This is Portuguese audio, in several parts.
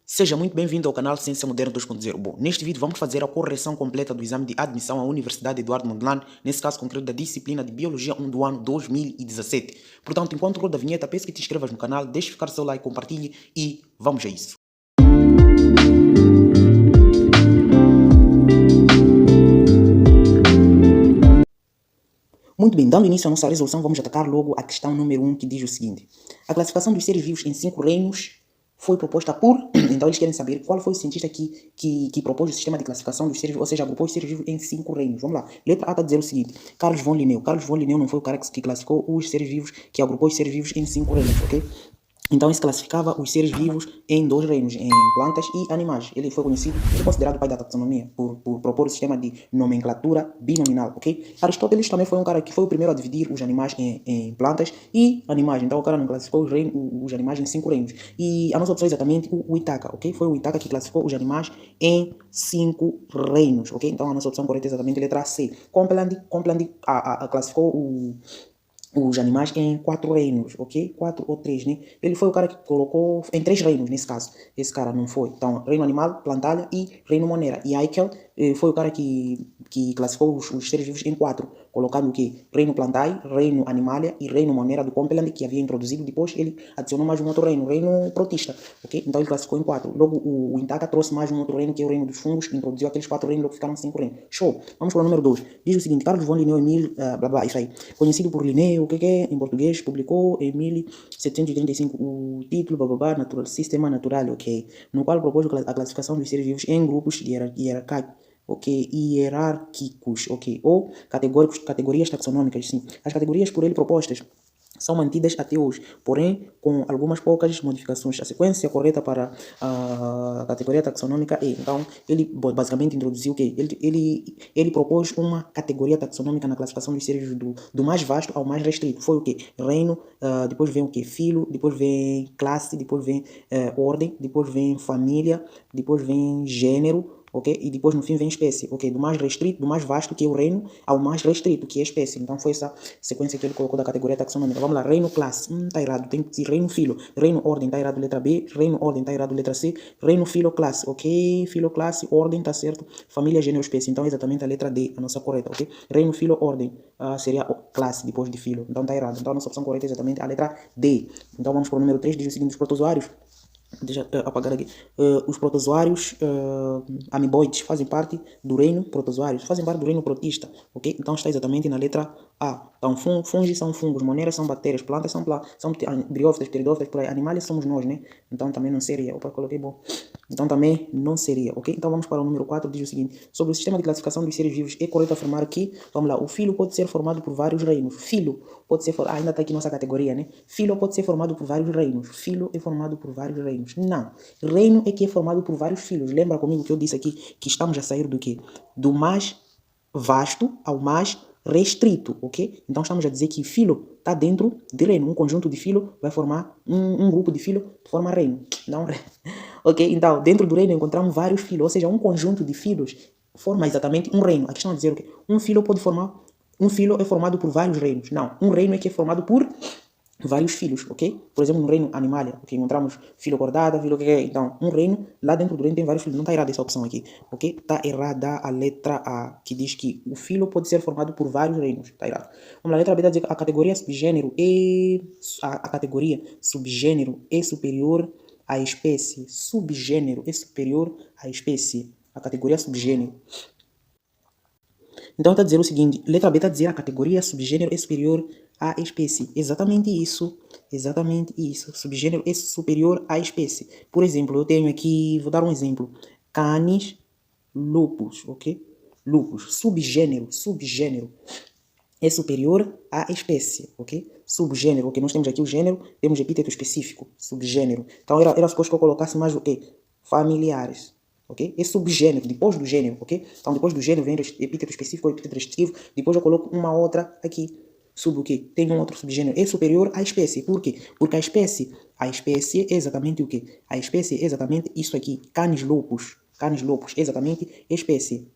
Seja muito bem-vindo ao canal Ciência Moderna 2.0. Bom, neste vídeo vamos fazer a correção completa do exame de admissão à Universidade Eduardo Mondlane, nesse caso concreto da disciplina de Biologia 1 do ano 2017. Portanto, enquanto roda a vinheta, peço que te inscrevas no canal, deixe ficar seu like, compartilhe e vamos a isso. Muito bem, dando início à nossa resolução, vamos atacar logo a questão número 1, que diz o seguinte. A classificação dos seres vivos em 5 reinos foi proposta por... Então eles querem saber qual foi o cientista que propôs o sistema de classificação dos seres vivos, ou seja, agrupou os seres vivos em 5 reinos. Vamos lá. Letra A está a dizer o seguinte. Carlos von Linneu. Carlos von Linneu não foi o cara que classificou os seres vivos, que agrupou os seres vivos em 5 reinos, ok? Então, ele classificava os seres vivos em 2 reinos, em plantas e animais. Ele foi conhecido, ele é considerado o pai da taxonomia, por propor o sistema de nomenclatura binominal, ok? Aristóteles também foi um cara que foi o primeiro a dividir os animais em plantas e animais. Então, o cara não classificou os animais em 5 reinos. E a nossa opção é exatamente o Itaca, ok? Foi o Itaca que classificou os animais em 5 reinos, ok? Então, a nossa opção correta é exatamente a letra C. Copeland classificou os animais em 4 reinos, ok? 4 ou 3, né? Ele foi o cara que colocou em 3 reinos, nesse caso. Esse cara não foi. Então, reino animal, plantalha e reino monera. E Haeckel foi o cara que classificou os seres vivos em 4, colocando o quê? Reino plantae, reino animalia e reino monera do Copeland, que havia introduzido. Depois ele adicionou mais um outro reino, reino protista, ok? Então ele classificou em 4. Logo o Itaca trouxe mais um outro reino, que é o reino dos fungos, introduziu aqueles 4 reinos, logo ficaram 5 reinos. Show! Vamos para o número 2. Diz o seguinte, Carlos von Linneu Emile, blá blá, isso aí. Conhecido por Linneu, o que é? Em português, publicou em 1735 o título, blá blá blá, Natural Sistema Natural, ok? No qual propôs a classificação dos seres vivos em grupos hierárquicos, ok? Ou categorias taxonômicas, sim. As categorias por ele propostas são mantidas até hoje, porém com algumas poucas modificações. A sequência correta para a categoria taxonômica é, então, ele basicamente introduziu o quê? Ele propôs uma categoria taxonômica na classificação dos seres do mais vasto ao mais restrito. Foi o quê? Reino, depois vem o quê? Filo, depois vem classe, depois vem ordem, depois vem família, depois vem gênero, ok? E depois no fim vem espécie, ok? Do mais restrito, do mais vasto, que é o reino, ao mais restrito, que é a espécie. Então foi essa sequência que ele colocou da categoria taxonômica. Vamos lá, reino classe, tá errado, tem que dizer reino filo. Reino ordem, tá errado, letra B. Reino ordem, tá errado, letra C. Reino filo classe, ok? Filo classe, ordem, tá certo. Família, gênero, espécie. Então é exatamente a letra D, a nossa correta, ok? Reino filo ordem, seria classe depois de filo. Então tá errado. Então a nossa opção correta é exatamente a letra D. Então vamos para o número 3, diz o seguinte, os protozoários. Deixa eu apagar aqui. Os protozoários amiboides fazem parte do reino protozoários, fazem parte do reino protista, ok? Então está exatamente na letra A. Então fungos são fungos, moneras são bactérias, plantas são briófitas, pteridófitas, por aí. Animais somos nós, né? Então também não seria. Opa, coloquei bom. Então também não seria, ok? Então vamos para o número 4, diz o seguinte. Sobre o sistema de classificação dos seres vivos, é correto afirmar que, vamos lá, o filo pode ser formado por vários reinos. Filo pode ser formado, ainda está aqui nossa categoria, né? Filo pode ser formado por vários reinos. Filo é formado por vários reinos. Não. Reino é que é formado por vários filos. Lembra comigo que eu disse aqui que estamos a sair do quê? Do mais vasto ao mais restrito, ok? Então estamos a dizer que filo está dentro de reino. Um conjunto de filo vai formar um grupo de filo que forma reino. Não, ok? Então, dentro do reino encontramos vários filos, ou seja, um conjunto de filos forma exatamente um reino. A questão é dizer o quê? Um filo pode formar... Um filo é formado por vários reinos. Não, um reino é que é formado por vários filos, ok? Por exemplo, no reino animalia, ok? Encontramos filo cordata, filo que é. Então, um reino, lá dentro do reino tem vários filos. Não está errada essa opção aqui, ok? Está errada a letra A, que diz que o filo pode ser formado por vários reinos. Está errado. Vamos lá, a letra B está dizendo que a categoria subgênero é... A categoria subgênero é superior à espécie. Subgênero é superior à espécie. A categoria subgênero. Então está a dizer o seguinte, letra B está a dizer a categoria subgênero é superior à espécie. Exatamente isso. Exatamente isso. Subgênero é superior à espécie. Por exemplo, eu tenho aqui, vou dar um exemplo. Canis lupus, ok? Lupus. Subgênero é superior à espécie, ok? Subgênero, ok? Nós temos aqui o gênero, temos epíteto específico, subgênero. Então era suposto que eu colocasse mais o quê? Familiares. Ok? É subgênero, depois do gênero, ok? Então depois do gênero vem o epíteto específico, o epíteto restritivo, depois eu coloco uma outra aqui, sub o quê? Tem um outro subgênero, é superior à espécie, por quê? Porque a espécie é exatamente o quê? A espécie é exatamente isso aqui, Canis lupus, é exatamente espécie,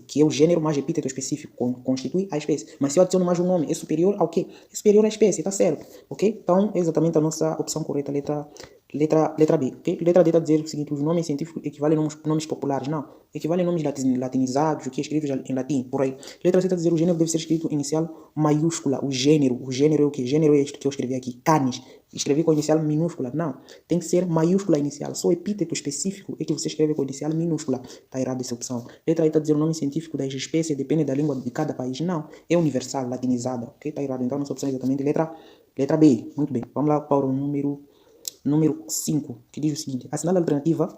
que é o gênero mais epíteto específico, constitui a espécie. Mas se eu adiciono mais um nome, é superior ao quê? É superior à espécie, tá certo, ok? Então é exatamente a nossa opção correta, letra Letra B, ok? Letra D está a dizer o seguinte, os nomes científicos equivalem a nomes populares. Não, equivalem a nomes latinizados, o que é escrito em latim, por aí. Letra C está a dizer o gênero deve ser escrito inicial maiúscula. O gênero é o quê? Gênero é este que eu escrevi aqui, canis. Escrevi com inicial minúscula. Não, tem que ser maiúscula inicial. Só epíteto específico é que você escreve com inicial minúscula. Está errado essa opção. Letra E está a dizer o nome científico das espécies depende da língua de cada país. Não, é universal, latinizada, ok? Está errado. Então, nossa opção é exatamente letra B. Muito bem, vamos lá para o número 5, que diz o seguinte: assinale a alternativa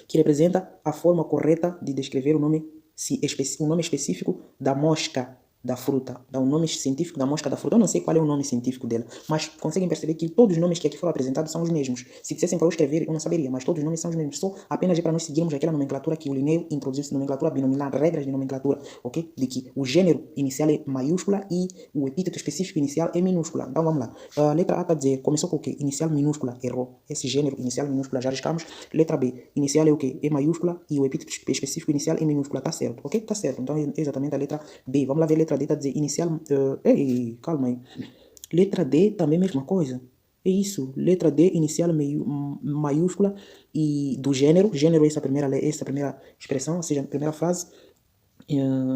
que representa a forma correta de descrever o nome específico da mosca da fruta, dá um nome científico da mosca da fruta. Eu não sei qual é o nome científico dela, mas conseguem perceber que todos os nomes que aqui foram apresentados são os mesmos. Se dissessem para eu escrever, eu não saberia, mas todos os nomes são os mesmos. Só apenas é para nós seguirmos aquela nomenclatura que o Linneu introduziu, nomenclatura binomial, regras de nomenclatura, ok? De que o gênero inicial é maiúscula e o epíteto específico inicial é minúscula. Então vamos lá. A letra A está a dizer, começou com o quê? Inicial minúscula, errou. Esse gênero inicial minúscula já arriscamos. Letra B, inicial é o quê? É maiúscula e o epíteto específico inicial é minúscula, tá certo, ok? Tá certo. Então é exatamente a letra B. Vamos lá ver a letra D, está a dizer inicial. Ei, calma aí. Letra D também mesma coisa. É isso. Letra D, inicial maiúscula e do gênero. Gênero é essa primeira expressão, ou seja, a primeira frase.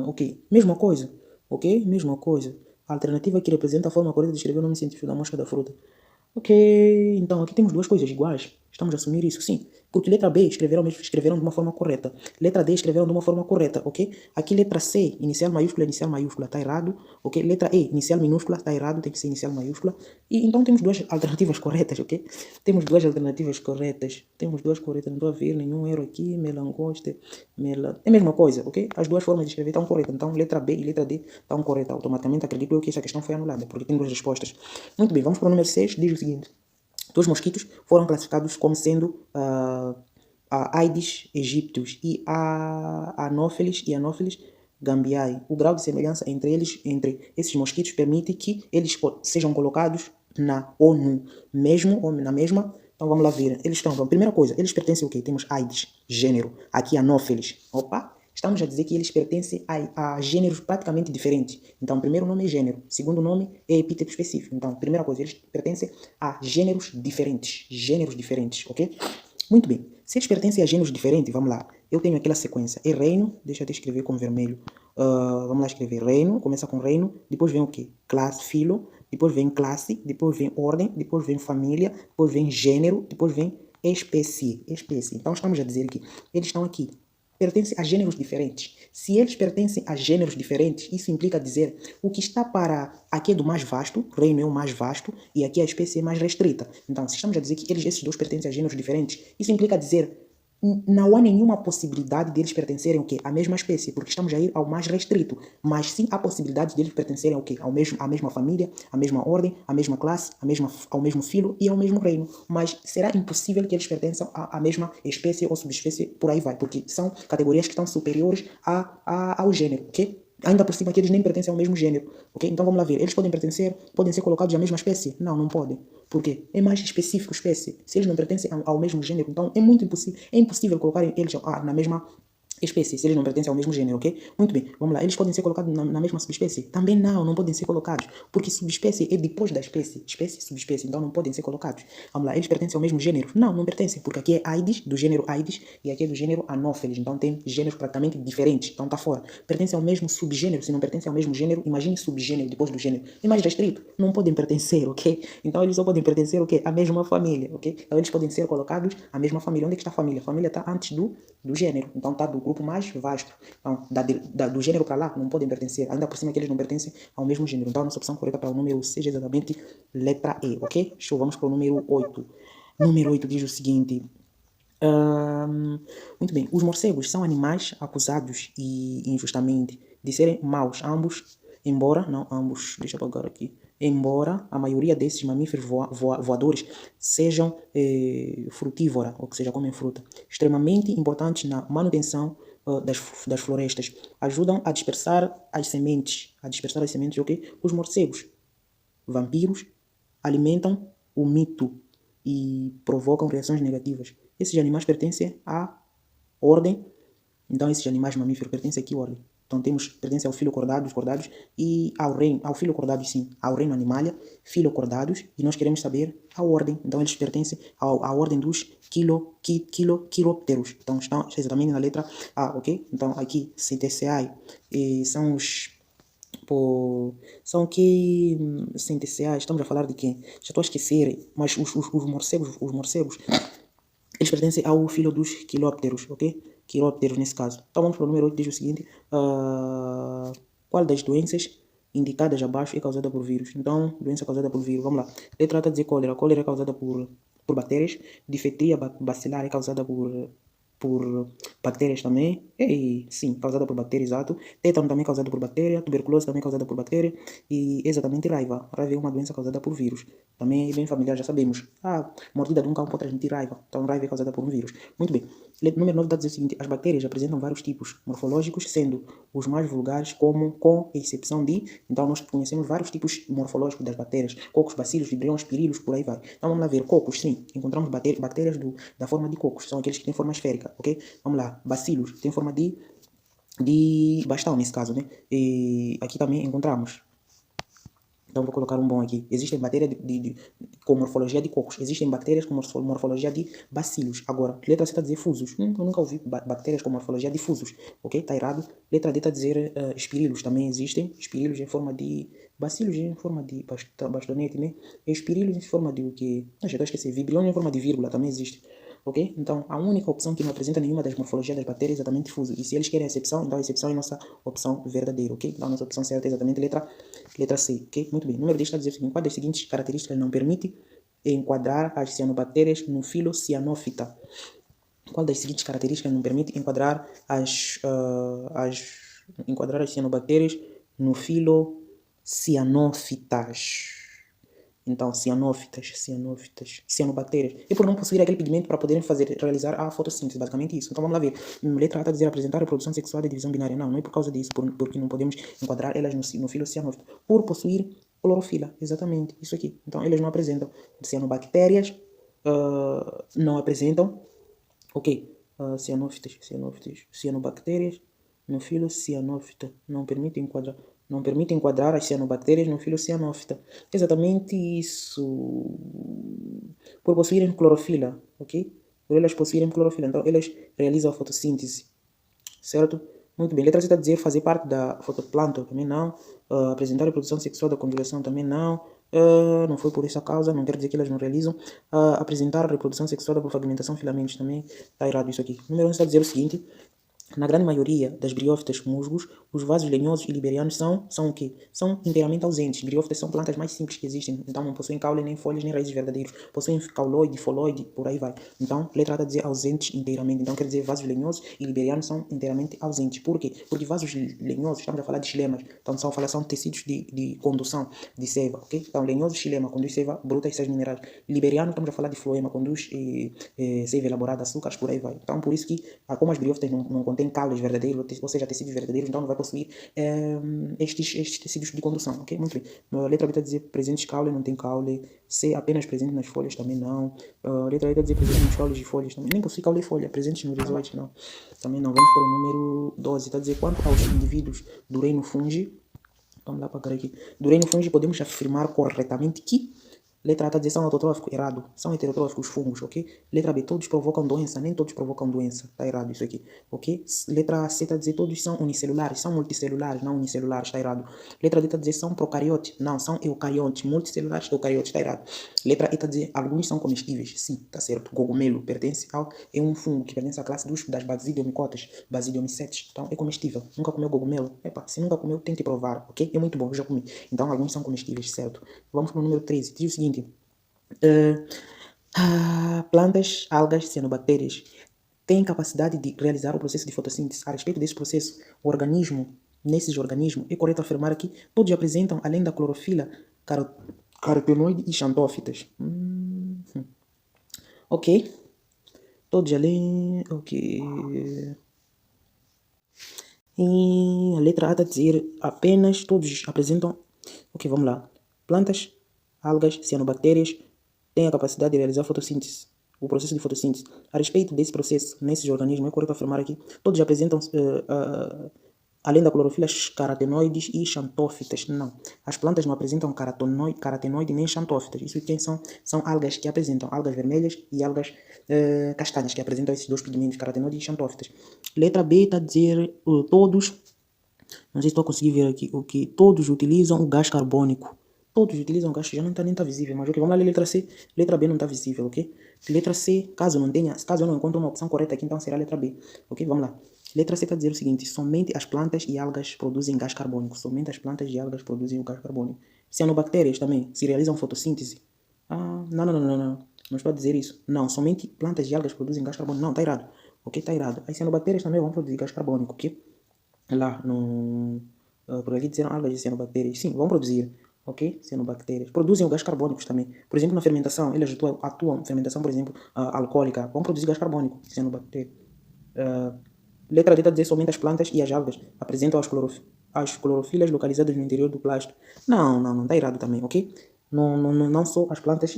Ok. Mesma coisa. Ok? Mesma coisa. A alternativa que representa a forma correta de escrever o nome científico da mosca da fruta. Ok, então aqui temos duas coisas iguais. Estamos a assumir isso, sim. Porque letra B escreveram de uma forma correta. Letra D escreveram de uma forma correta, ok? Aqui letra C, inicial maiúscula, está errado. Ok? Letra E, inicial minúscula, está errado, tem que ser inicial maiúscula. E então temos duas alternativas corretas, ok? Temos duas alternativas corretas. Temos duas corretas, não estou a ver nenhum erro aqui. Melangoste, É a mesma coisa, ok? As duas formas de escrever estão corretas. Então letra B e letra D estão corretas. Automaticamente acredito eu que essa questão foi anulada, porque tem duas respostas. Muito bem, vamos para o número 6, diz o seguinte. Dois mosquitos foram classificados como sendo Aedes aegyptus e Anopheles gambiae. O grau de semelhança entre esses mosquitos permite que eles sejam colocados na ONU, mesmo ou na mesma. Então vamos lá ver. Eles estão, então, primeira coisa, eles pertencem ao quê? Temos Aedes, gênero. Aqui Anopheles. Opa! Estamos a dizer que eles pertencem a gêneros praticamente diferentes. Então, primeiro nome é gênero, segundo nome é epíteto específico. Então, primeira coisa, eles pertencem a gêneros diferentes, ok? Muito bem, se eles pertencem a gêneros diferentes, vamos lá. Eu tenho aquela sequência, é reino, deixa eu escrever com vermelho. Vamos lá escrever reino, começa com reino, depois vem o quê? Classe, filo, depois vem classe, depois vem ordem, depois vem família, depois vem gênero, depois vem espécie. Então, estamos a dizer que eles estão aqui. Pertencem a gêneros diferentes. Se eles pertencem a gêneros diferentes, isso implica dizer o que está para aqui é do mais vasto, o reino é o mais vasto, e aqui a espécie é mais restrita. Então, se estamos a dizer que esses dois pertencem a gêneros diferentes, isso implica dizer não há nenhuma possibilidade deles pertencerem ao quê? À mesma espécie, porque estamos a ir ao mais restrito. Mas sim há possibilidade deles pertencerem ao quê? À mesma família, à mesma ordem, à mesma classe, ao mesmo filo e ao mesmo reino. Mas será impossível que eles pertençam à mesma espécie ou subespécie, por aí vai, porque são categorias que estão superiores ao gênero, ok? Ainda por cima que eles nem pertencem ao mesmo gênero, ok? Então vamos lá ver, eles podem ser colocados à mesma espécie? Não, não podem. Por quê? É mais específico espécie. Se eles não pertencem ao mesmo gênero, então é impossível colocarem eles na mesma espécie, se eles não pertencem ao mesmo gênero, ok? Muito bem, vamos lá. Eles podem ser colocados na mesma subespécie? Também não podem ser colocados, porque subespécie é depois da espécie, espécie e subespécie, então não podem ser colocados. Vamos lá, eles pertencem ao mesmo gênero? Não pertencem, porque aqui é Aedes, do gênero Aedes, e aqui é do gênero Anopheles, então tem gêneros praticamente diferentes, então tá fora. Pertencem ao mesmo subgênero, se não pertencem ao mesmo gênero, imagine subgênero depois do gênero, é mais restrito, não podem pertencer, ok? Então eles só podem pertencer o quê? À mesma família, ok? Então eles podem ser colocados à mesma família. Onde é que está a família? A família está antes do gênero, então está do grupo mais vasto. Então, do gênero para lá, não podem pertencer. Ainda por cima que eles não pertencem ao mesmo gênero. Então, a nossa opção correta para o número seja exatamente letra E, ok? Show, vamos para o número 8. Número 8 diz o seguinte. Muito bem, os morcegos são animais acusados e injustamente de serem maus, deixa eu apagar aqui. Embora a maioria desses mamíferos voadores sejam frutívora, ou seja, comem fruta, extremamente importantes na manutenção das florestas, ajudam a dispersar as sementes, ok? Os morcegos, vampiros, alimentam o mito e provocam reações negativas. Esses animais pertencem à ordem, então esses animais mamíferos pertencem aqui à ordem. Então temos, pertence ao filo cordados, e ao filo cordados sim, ao reino animalia, filo cordados, e nós queremos saber a ordem. Então eles pertencem à ordem dos quirópteros. Então estão exatamente na letra A, ok? Então aqui, Cetacea, são os... são que centeciais, estamos a falar de quem? Já estou a esquecer, mas os morcegos, eles pertencem ao filo dos quilópteros, ok? Quirópteros nesse caso. Então vamos para o número 8, diz o seguinte: qual das doenças indicadas abaixo é causada por vírus? Então, doença causada por vírus, vamos lá. Letra A está a dizer cólera. Cólera é causada por bactérias. Difteria bacilar é causada por bactérias também. Sim, causada por bactéria, exato. Tétano também causado por bactéria. Tuberculose também causada por bactéria. E exatamente raiva. Raiva é uma doença causada por vírus. Também é bem familiar, já sabemos. Mordida de um cão pode transmitir raiva. Então raiva é causada por um vírus. Muito bem. Número 9 dá a dizer o seguinte: as bactérias apresentam vários tipos morfológicos, sendo os mais vulgares como, com exceção de... Então nós conhecemos vários tipos morfológicos das bactérias. Cocos, bacilos, vibriões, pirilos, por aí vai. Então vamos lá ver. Cocos, sim. Encontramos bactérias da forma de cocos. São aqueles que têm forma esférica, ok? Vamos lá. Bacilos, tem forma de bastão nesse caso, né? E aqui também encontramos. Então vou colocar um bom aqui. Existem bactérias com morfologia de cocos. Existem bactérias com morfologia de bacilos. Agora, letra C está a dizer fusos. Eu nunca ouvi bactérias com morfologia de fusos. Ok? Está errado. Letra D está a dizer espirilos. Também existem. Espirilos em forma de... Bacilos em forma de bastonete, né? Espirilos em forma de o quê? Já estou a esquecer. Vibrião em forma de vírgula também existe. Ok? Então, a única opção que não apresenta nenhuma das morfologias das bactérias é exatamente fuso. E se eles querem a exceção, então a exceção é a nossa opção verdadeira, ok? Então, a nossa opção certa é exatamente letra C, ok? Muito bem. Número 10 está a dizer o seguinte: qual das seguintes características não permite enquadrar as cianobactérias no filo cianófita? Qual das seguintes características não permite enquadrar as cianobactérias no filo cianófitas? Então, cianobactérias. E por não possuir aquele pigmento para poderem realizar a fotossíntese, basicamente isso. Então vamos lá ver. Letra A está a dizer apresentar reprodução sexual de divisão binária. Não é por causa disso, porque não podemos enquadrar elas no filo cianófito. Por possuir clorofila, exatamente, isso aqui. Então eles não apresentam. Cianobactérias não apresentam, ok, cianobactérias no filo cianófita. Não permite enquadrar as cianobactérias no filo cianófita. Exatamente isso. Por possuírem clorofila, ok? Por elas possuírem clorofila, então elas realizam a fotossíntese, certo? Muito bem. Letra C está a dizer fazer parte da fotoplâncton, também não. Apresentar a reprodução sexual da conjugação, também não. Não foi por essa causa, não quer dizer que elas não realizam. Apresentar a reprodução sexual da fragmentação de filamentos, também está errado isso aqui. Número 11 está a dizer o seguinte: na grande maioria das briófitas musgos, os vasos lenhosos e liberianos são o quê? São inteiramente ausentes. Briófitas são plantas mais simples que existem, então não possuem caule, nem folhas, nem raízes verdadeiros. Possuem cauloide, foloide, por aí vai. Então, letra A está a dizer ausentes inteiramente. Então, quer dizer, vasos lenhosos e liberianos são inteiramente ausentes. Por quê? Porque vasos lenhosos, estamos a falar de xilemas, então são tecidos de condução de seiva, ok? Então, lenhoso, xilema, conduz seiva bruta e sais minerais. Liberiano, estamos a falar de floema, conduz seiva elaborada, açúcares, por aí vai. Então, por isso que, como as briófitas não contêm caules verdadeiros, ou seja, tecidos verdadeiros, então não vai possuir estes tecidos de condução, ok? Muito bem. Letra B está a dizer presentes caule, não tem caule. C, apenas presente nas folhas, também não. Letra E está a dizer presente nos caules de folhas, também nem possui caule e folha. Presentes nos rizoides, não. Também não. Vamos para o número 12. Está a dizer quanto aos indivíduos do reino fungi. Vamos lá para aqui. Do reino fungi podemos afirmar corretamente que... Letra A está a dizer são autotróficos, errado. São heterotróficos os fungos, ok? Letra B, todos provocam doença, nem todos provocam doença. Está errado isso aqui, ok? Letra C está a dizer todos são unicelulares, são multicelulares, não unicelulares, está errado. Letra D está a dizer são procariotes, não, são eucariotes, multicelulares, eucariotes, está errado. Letra E está a dizer alguns são comestíveis, sim, está certo. Cogumelo é um fungo que pertence à classe das basidiomicotas, basidiomicetes, então é comestível. Nunca comeu cogumelo? Epa, se nunca comeu, tente provar, ok? É muito bom, eu já comi. Então alguns são comestíveis, certo? Vamos para o número 13, diz o seguinte: plantas, algas, cianobactérias têm capacidade de realizar o processo de fotossíntese. A respeito desse processo, nesses organismos, é correto afirmar que todos apresentam, além da clorofila, carotenoide e xantófitas. Ok. Todos além... Ok. E a letra A está a dizer apenas todos apresentam... Ok, vamos lá. Plantas, algas, cianobactérias têm a capacidade de realizar fotossíntese, o processo de fotossíntese. A respeito desse processo, nesses organismos, é correto afirmar aqui, todos apresentam além da clorofila, carotenoides e xantófitas. Não, as plantas não apresentam carotenoide nem xantófitas. Isso quem são? São algas que apresentam, algas vermelhas e algas castanhas, que apresentam esses dois pigmentos, carotenoide e xantófitas. Letra B está a dizer todos, não sei se estou a conseguir ver aqui, o que todos utilizam o gás carbônico. Todos utilizam gás, já não está nem tá visível, mas ok, vamos lá ler letra C, letra B não está visível, ok? Letra C, caso eu não encontre uma opção correta aqui, então será a letra B, ok? Vamos lá. Letra C está a dizer o seguinte, somente as plantas e algas produzem gás carbônico, somente as plantas e algas produzem o gás carbônico. Cianobactérias também, se realizam fotossíntese. Ah, não estou a dizer isso. Não, somente plantas e algas produzem gás carbônico, não, está errado, ok? Está errado. As cianobactérias também vão produzir gás carbônico, ok? Lá no... por aqui disseram algas e cianobactérias. Sim, vão produzir, ok? Cianobactérias. Produzem o gás carbônico também. Por exemplo, na fermentação, elas atuam fermentação, por exemplo, alcoólica, vão produzir gás carbônico, cianobactérias. Letra D está a dizer somente as plantas e as algas apresentam as clorofilas localizadas no interior do plástico. Não, está errado também, ok? Não só as plantas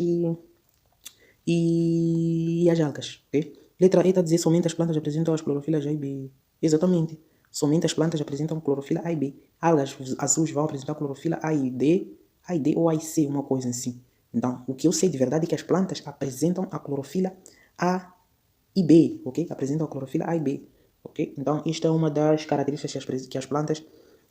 e as algas, ok? Letra E está a dizer somente as plantas apresentam as clorofilas A e B. Exatamente. Somente as plantas apresentam clorofila A e B. Algas azuis vão apresentar clorofila A e D ou A e C, uma coisa assim. Então, o que eu sei de verdade é que as plantas apresentam a clorofila A e B, ok? Apresentam a clorofila A e B, ok? Então, esta é uma das características que as plantas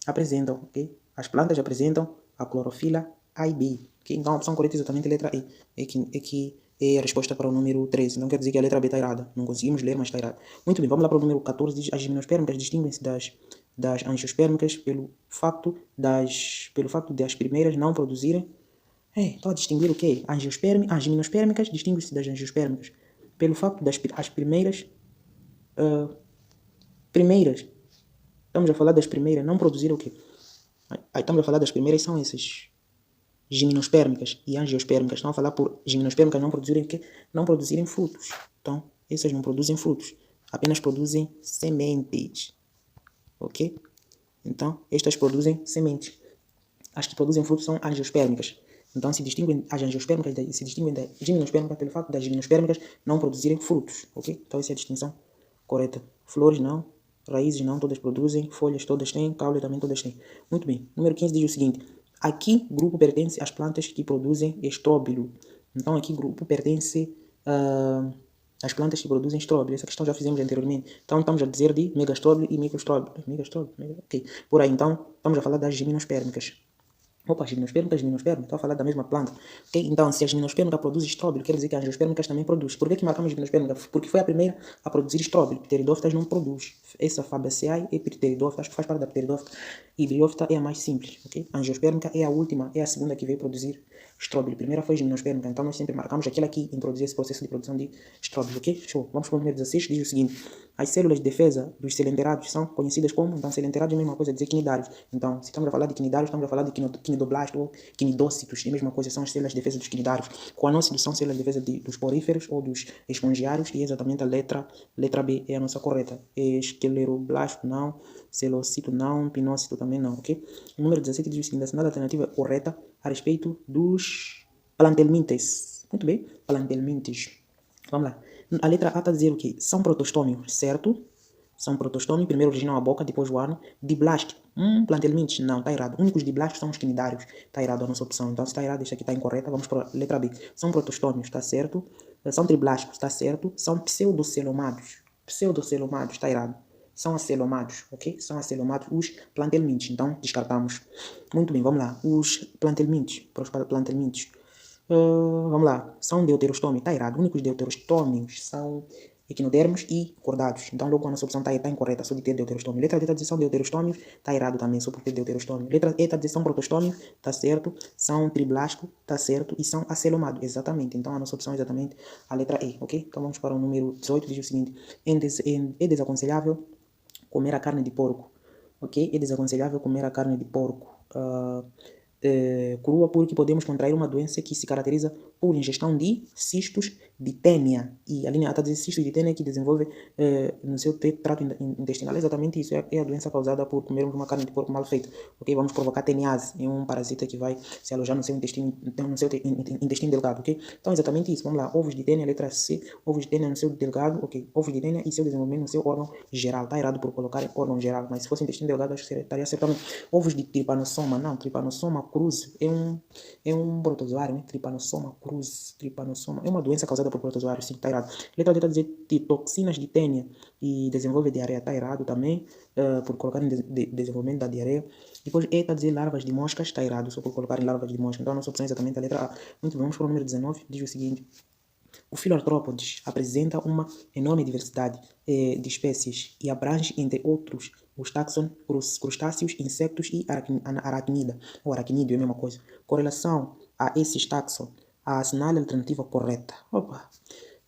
apresentam, ok? As plantas apresentam a clorofila A e B, ok? Então, a opção correta é exatamente a letra E, que é a resposta para o número 13. Não quer dizer que a letra B está errada. Não conseguimos ler, mas está errada. Muito bem, vamos lá para o número 14. Diz, as gimnospermicas distinguem-se das angiospermicas pelo fato de as primeiras não produzirem... Estou a distinguir o quê? As gimnospermicas distinguem-se das angiospermicas pelo fato das as primeiras... Estamos a falar das primeiras, não produzir o quê? Estamos a falar das primeiras, são essas gimnospermicas e angiospermicas. Estão a falar por gimnospermicas não produzirem o quê? Não produzirem frutos. Então, essas não produzem frutos, apenas produzem sementes, ok? Então, estas produzem sementes. As que produzem frutos são angiospermicas. Então, as angiospermicas se distinguem das gimnospermicas pelo fato das gimnospermicas não produzirem frutos, ok? Então, essa é a distinção correta. Flores não, raízes não, todas produzem, folhas todas têm, caule também todas têm. Muito bem. Número 15 diz o seguinte, aqui grupo pertence às plantas que produzem estróbilo. Então, aqui grupo pertence às plantas que produzem estróbilo. Essa questão já fizemos anteriormente. Então, estamos a dizer de megastróbilo e microstróbilo. Ok. Por aí, então, estamos a falar das gimnospermicas. Opa, gimnospermicas, estou a falar da mesma planta. Okay? Então, se a gimnospermica produz estróbilo, quer dizer que as angiospermicas também produzem. Por que marcamos gimnospermica? Porque foi a primeira a produzir estróbilo. Pteridófitas não produz. Essa Fabaceae é pteridófita, acho que faz parte da pteridófita. E briófita é a mais simples. Okay? A angiospermica é a última, é a segunda que veio produzir estróbilo. A primeira foi gimnospermica, então nós sempre marcamos aquela que introduziu esse processo de produção de estróbilo. Ok? Show. Vamos para o número 16, diz o seguinte. As células de defesa dos celenterados são conhecidas como, então celenterados é a mesma coisa dizer quinidários. Então, se estamos a falar de quinidários, estamos a falar de quinidoblastos ou quinidócitos, é a mesma coisa, são as células de defesa dos quinidários. Coanócitos são células de defesa dos poríferos ou dos espongiários, e é exatamente a letra B é a nossa correta. Escleroblasto não, celocito não, pinócito também não, ok? O número 17 diz o seguinte, a assinada alternativa correta a respeito dos plantelmintes. Muito bem, plantelmintes. Vamos lá. A letra A está a dizer o quê? São protostômios, certo? São protostômios, primeiro originam a boca, depois o ano. Diblasto, plantelmintes, não, está errado. Únicos diblastos são os quinidários, está errado a nossa opção. Então, se está errado, esta aqui está incorreta. Vamos para a letra B. São protostômios, está certo? São triblastos, está certo? São pseudocelomados. Pseudocelomados, está errado. São acelomados, ok? São acelomados os plantelmintes, então descartamos. Muito bem, vamos lá. Os plantelmintes, para os plantelmintes. Vamos lá, são deuterostômios, está errado. Únicos deuterostômios são equinodermos e cordados. Então, logo a nossa opção está incorreta, só de ter deuterostômio. Letra D está a dizer são deuterostômios, está errado também, só por ter deuterostômio. Letra E está a dizer são protostômios, está certo. São triblasto, está certo. E são acelomados, exatamente. Então, a nossa opção é exatamente a letra E, ok? Então, vamos para o número 18, diz o seguinte. É desaconselhável comer a carne de porco, ok? É desaconselhável comer a carne de porco crua porque podemos contrair uma doença que se caracteriza por ingestão de cistos de tênia. E a linha A está dizendo cistos de tênia que desenvolve no seu trato intestinal. É exatamente isso, é a doença causada por comermos uma carne de porco mal feita. Ok, vamos provocar teniase, é um parasita que vai se alojar no seu intestino delgado, ok? Então, exatamente isso, vamos lá, ovos de tênia, letra C, ovos de tênia no seu delgado, ok, ovos de tênia e seu desenvolvimento no seu órgão geral. Está errado por colocar órgão geral, mas se fosse intestino delgado, acho que estaria certo também. Ovos de tripanossoma, não, tripanossoma cruz é um protozoário, né? Tripanossoma cruz, tripanossoma, é uma doença causada por protozoário, sim, está errado. Letra D está dizer toxinas de tênia e desenvolve diarreia, está errado também, por colocar em desenvolvimento da diarreia. Depois E está a dizer larvas de moscas, está errado, só por colocar em larvas de moscas. Então a nossa opção é exatamente a letra A. Muito bem, vamos para o número 19, diz o seguinte. O filoartrópodes apresenta uma enorme diversidade de espécies e abrange, entre outros, os taxons, crustáceos, insectos e aracnida, ou aracnídeo, é a mesma coisa. Correlação a esses taxons, assinale a alternativa correta. Opa!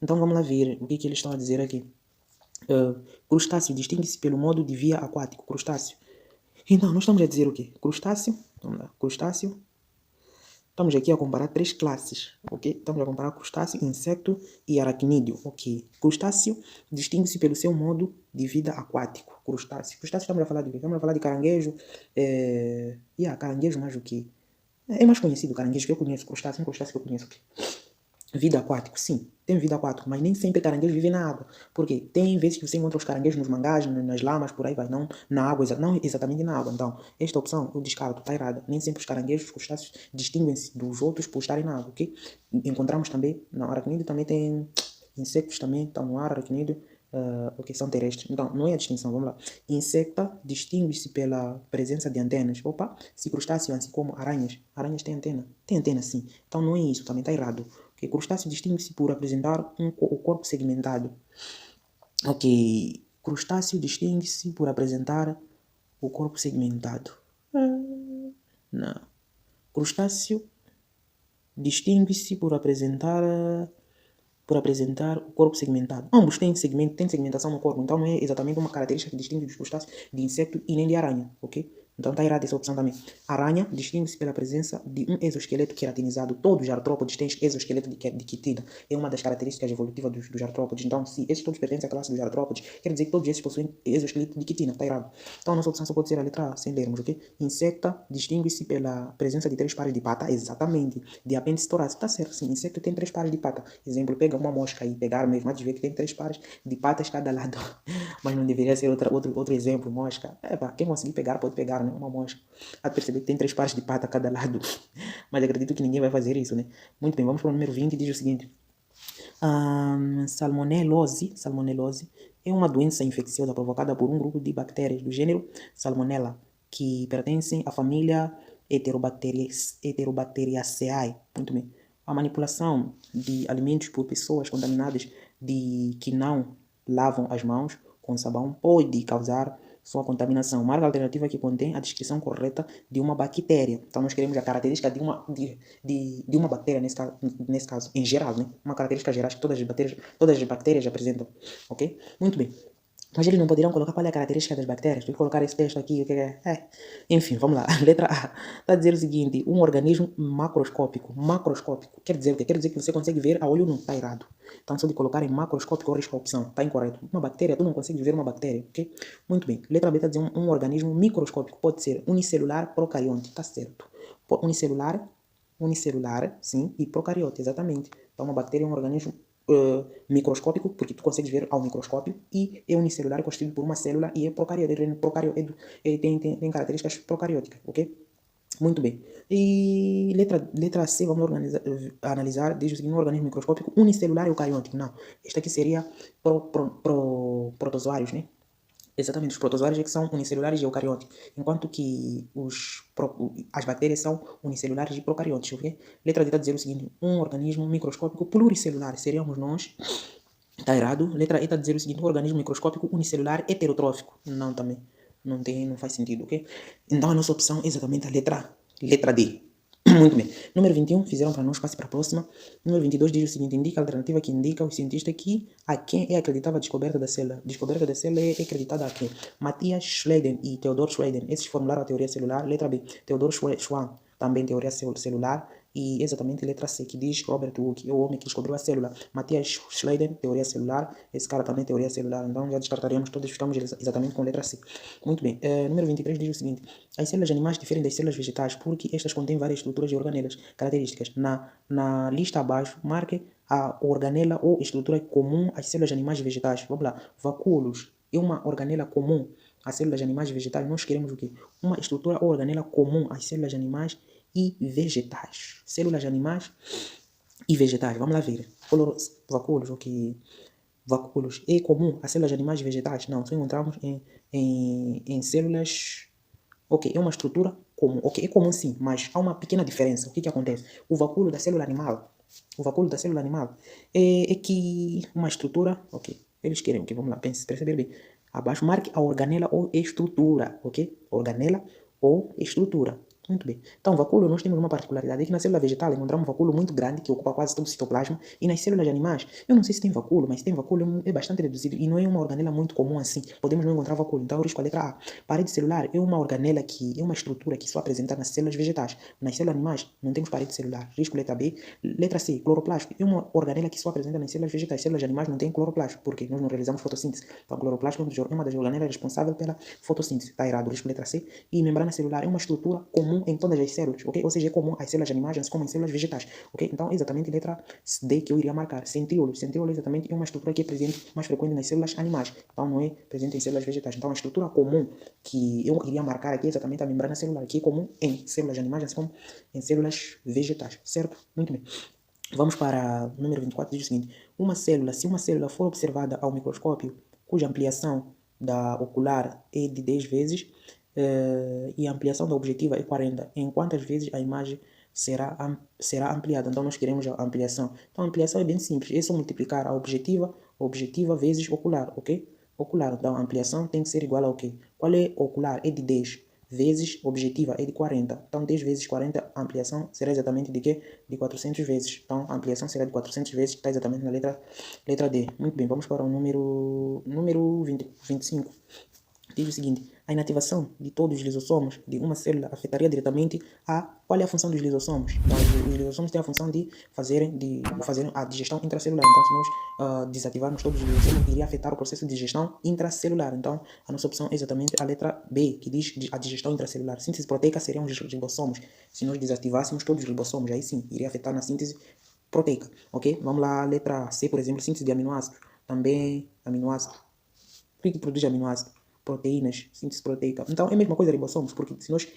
Então vamos lá ver o que eles estão a dizer aqui. Crustáceo distingue-se pelo modo de vida aquático. Crustáceo. Então, nós estamos a dizer o quê? Crustáceo. Vamos lá. Crustáceo. Estamos aqui a comparar três classes, ok? Estamos a comparar crustáceo, inseto e aracnídeo, ok? Crustáceo distingue-se pelo seu modo de vida aquático. Crustáceo. Crustáceo estamos a falar de quê? Estamos a falar de caranguejo. Caranguejo mais o quê? É mais conhecido caranguejo que eu conheço. Crustáceo, um crustáceo que eu conheço, ok? Vida aquática, sim, tem vida aquática, mas nem sempre caranguejos vivem na água. Porque tem vezes que você encontra os caranguejos nos mangás, nas lamas, por aí vai, não na água, não exatamente na água. Então, esta opção eu descarto, está errada. Nem sempre os caranguejos, os crustáceos, distinguem-se dos outros por estarem na água, ok? Encontramos também, no aracnídeo também tem insectos também, estão no ar, aracnídeo, ok, são terrestres. Então, não é a distinção, vamos lá. Insecta distingue-se pela presença de antenas. Opa, se crustáceo, assim como aranhas. Aranhas têm antena? Tem antena, sim. Então, não é isso, também está errado. Okay. Crustáceo distingue-se por apresentar o corpo segmentado. Ok. Crustáceo distingue-se por apresentar o corpo segmentado. Não. Crustáceo distingue-se por apresentar o corpo segmentado. Ambos têm segmentação no corpo, então não é exatamente uma característica que distingue dos crustáceos de inseto e nem de aranha, ok? Então está errada essa opção também. Aranha distingue-se pela presença de um exoesqueleto queratinizado. Todos os artrópodes têm exoesqueleto de quitina. É uma das características evolutivas dos artrópodes. Então, se esses todos pertencem à classe dos artrópodes, quer dizer que todos esses possuem exoesqueleto de quitina. Está errado. Então, a nossa opção só pode ser a letra A, sem lermos, ok? Insecta distingue-se pela presença de 3 pares de pata. Exatamente. De apêndice torácico. Está certo, sim. Insecto tem 3 pares de pata. Exemplo, pega uma mosca e pegar mesmo. Mas vê que tem 3 pares de patas cada lado. Mas não deveria ser outro exemplo, mosca. Quem conseguir pegar, pode pegar, né? Uma mosca. Há de perceber que tem 3 pares de pata a cada lado. Mas acredito que ninguém vai fazer isso, né? Muito bem, vamos para o número 20 e diz o seguinte. Salmonelose é uma doença infecciosa provocada por um grupo de bactérias do gênero Salmonella, que pertencem à família Heterobacteriaceae. Muito bem. A manipulação de alimentos por pessoas contaminadas que não lavam as mãos com sabão pode causar sua contaminação. Marca a alternativa que contém a descrição correta de uma bactéria. Então, nós queremos a característica de uma bactéria, nesse caso, em geral, né? Uma característica geral que todas as bactérias apresentam, ok? Muito bem. Mas eles não poderiam colocar qual é a característica das bactérias. Tem que colocar esse texto aqui, o que é? Enfim, vamos lá. Letra A. Está a dizer o seguinte, um organismo macroscópico. Macroscópico. Quer dizer o quê? Quer dizer que você consegue ver a olho nu. Está errado. Então, só de colocar em macroscópico, eu risco a opção. Está incorreto. Uma bactéria, tu não consegue ver uma bactéria, ok? Muito bem. Letra B está a dizer um organismo microscópico. Pode ser unicelular, procarionte. Está certo. Unicelular, sim, e procariote, exatamente. Então, uma bactéria é um organismo microscópico, porque tu consegues ver ao microscópio, e é unicelular, constituído por uma célula, e é procariótico, tem características procarióticas, ok? Muito bem. E letra C, vamos analisar, diz o seguinte, um organismo microscópico unicelular eucariótico. Não, este aqui seria protozoários, né? Exatamente, os protozoários é que são unicelulares e eucarióticos, enquanto que as bactérias são unicelulares e procariotes, ok? Letra D está a dizer o seguinte, um organismo microscópico pluricelular, seríamos nós, está errado. Letra E está a dizer o seguinte, um organismo microscópico unicelular heterotrófico, não também, não faz sentido, ok? Então a nossa opção é exatamente a letra D. Muito bem. Número 21, fizeram para nós, passe para a próxima. Número 22 diz o seguinte, indica a alternativa que indica o cientista que a quem é acreditada a descoberta da célula. Descoberta da célula é acreditada a quem? Matthias Schleiden e Theodor Schleiden. Esses formularam a teoria celular. Letra B, Theodor Schwann, também teoria celular. E exatamente letra C, que diz Robert Hooke, é o homem que descobriu a célula. Matthias Schleiden, teoria celular. Esse cara também teoria celular. Então já descartaríamos todos, ficamos exatamente com letra C. Muito bem. Número 23 diz o seguinte. As células animais diferem das células vegetais porque estas contêm várias estruturas e organelas características. Na lista abaixo, marque a organela ou estrutura comum às células animais e vegetais. Vamos lá. Vacúolos é uma organela comum às células animais e vegetais. Nós queremos o quê? Uma estrutura ou organela comum às células animais e vegetais. Células animais e vegetais. Vamos lá ver. Vacúolos, ok. Vacúolos é comum às células animais e vegetais? Não, só encontramos em células. Ok, é uma estrutura comum. Ok, é comum sim, mas há uma pequena diferença. O que acontece? O vacúolo da célula animal. O vacúolo da célula animal é que uma estrutura. Ok, eles querem o que? Vamos lá, perceber bem. Abaixo, marque a organela ou estrutura. Ok? Organela ou estrutura. Muito bem. Então, vacúolo, nós temos uma particularidade, é que na célula vegetal encontramos um vacúolo muito grande, que ocupa quase todo o citoplasma, e nas células animais, eu não sei se tem vacúolo, mas se tem vacúolo é bastante reduzido, e não é uma organela muito comum assim, podemos não encontrar vacúolo. Então, eu risco a letra A. Parede celular é uma organela que, é uma estrutura que só apresenta nas células vegetais. Nas células animais, não temos parede celular. Risco letra B. Letra C, cloroplasto, é uma organela que só apresenta nas células vegetais. Células animais não têm cloroplasto, porque nós não realizamos fotossíntese. Então, cloroplasto é uma das organelas responsáveis pela fotossíntese. Está errado, risco letra C. E membrana celular é uma estrutura comum em todas as células, ok? Ou seja, é comum às células animais, assim como em células vegetais, ok? Então, exatamente letra D que eu iria marcar. Centríolo. Centríolo exatamente é uma estrutura que é presente mais frequente nas células animais. Então, não é presente em células vegetais. Então, a estrutura comum que eu iria marcar aqui é exatamente a membrana celular, que é comum em células animais, assim como em células vegetais, certo? Muito bem. Vamos para o número 24, diz o seguinte. Se uma célula for observada ao microscópio, cuja ampliação da ocular é de 10 vezes, e a ampliação da objetiva é 40, em quantas vezes a imagem será ampliada? Então, nós queremos a ampliação. Então, a ampliação é bem simples, é só multiplicar a objetiva vezes ocular, ok? Ocular, então, a ampliação tem que ser igual ao quê? Qual é ocular? É de 10 vezes objetiva é de 40. Então, 10 vezes 40, a ampliação será exatamente de quê? De 400 vezes. Então, a ampliação será de 400 vezes, que está exatamente na letra D. Muito bem, vamos para o número 25. Diz o seguinte, a inativação de todos os lisossomos de uma célula afetaria diretamente a... Qual é a função dos lisossomos? Então, os lisossomos têm a função de fazerem a digestão intracelular. Então, se nós desativarmos todos os lisossomos, iria afetar o processo de digestão intracelular. Então, a nossa opção é exatamente a letra B, que diz a digestão intracelular. Síntese proteica seriam os ribossomos. Se nós desativássemos todos os ribossomos, aí sim, iria afetar na síntese proteica, ok? Vamos lá, letra C, por exemplo, síntese de aminoácidos. Também aminoácido. O que produz aminoácido? Proteínas, síntese proteica. Então, é a mesma coisa ribossomos, porque se nós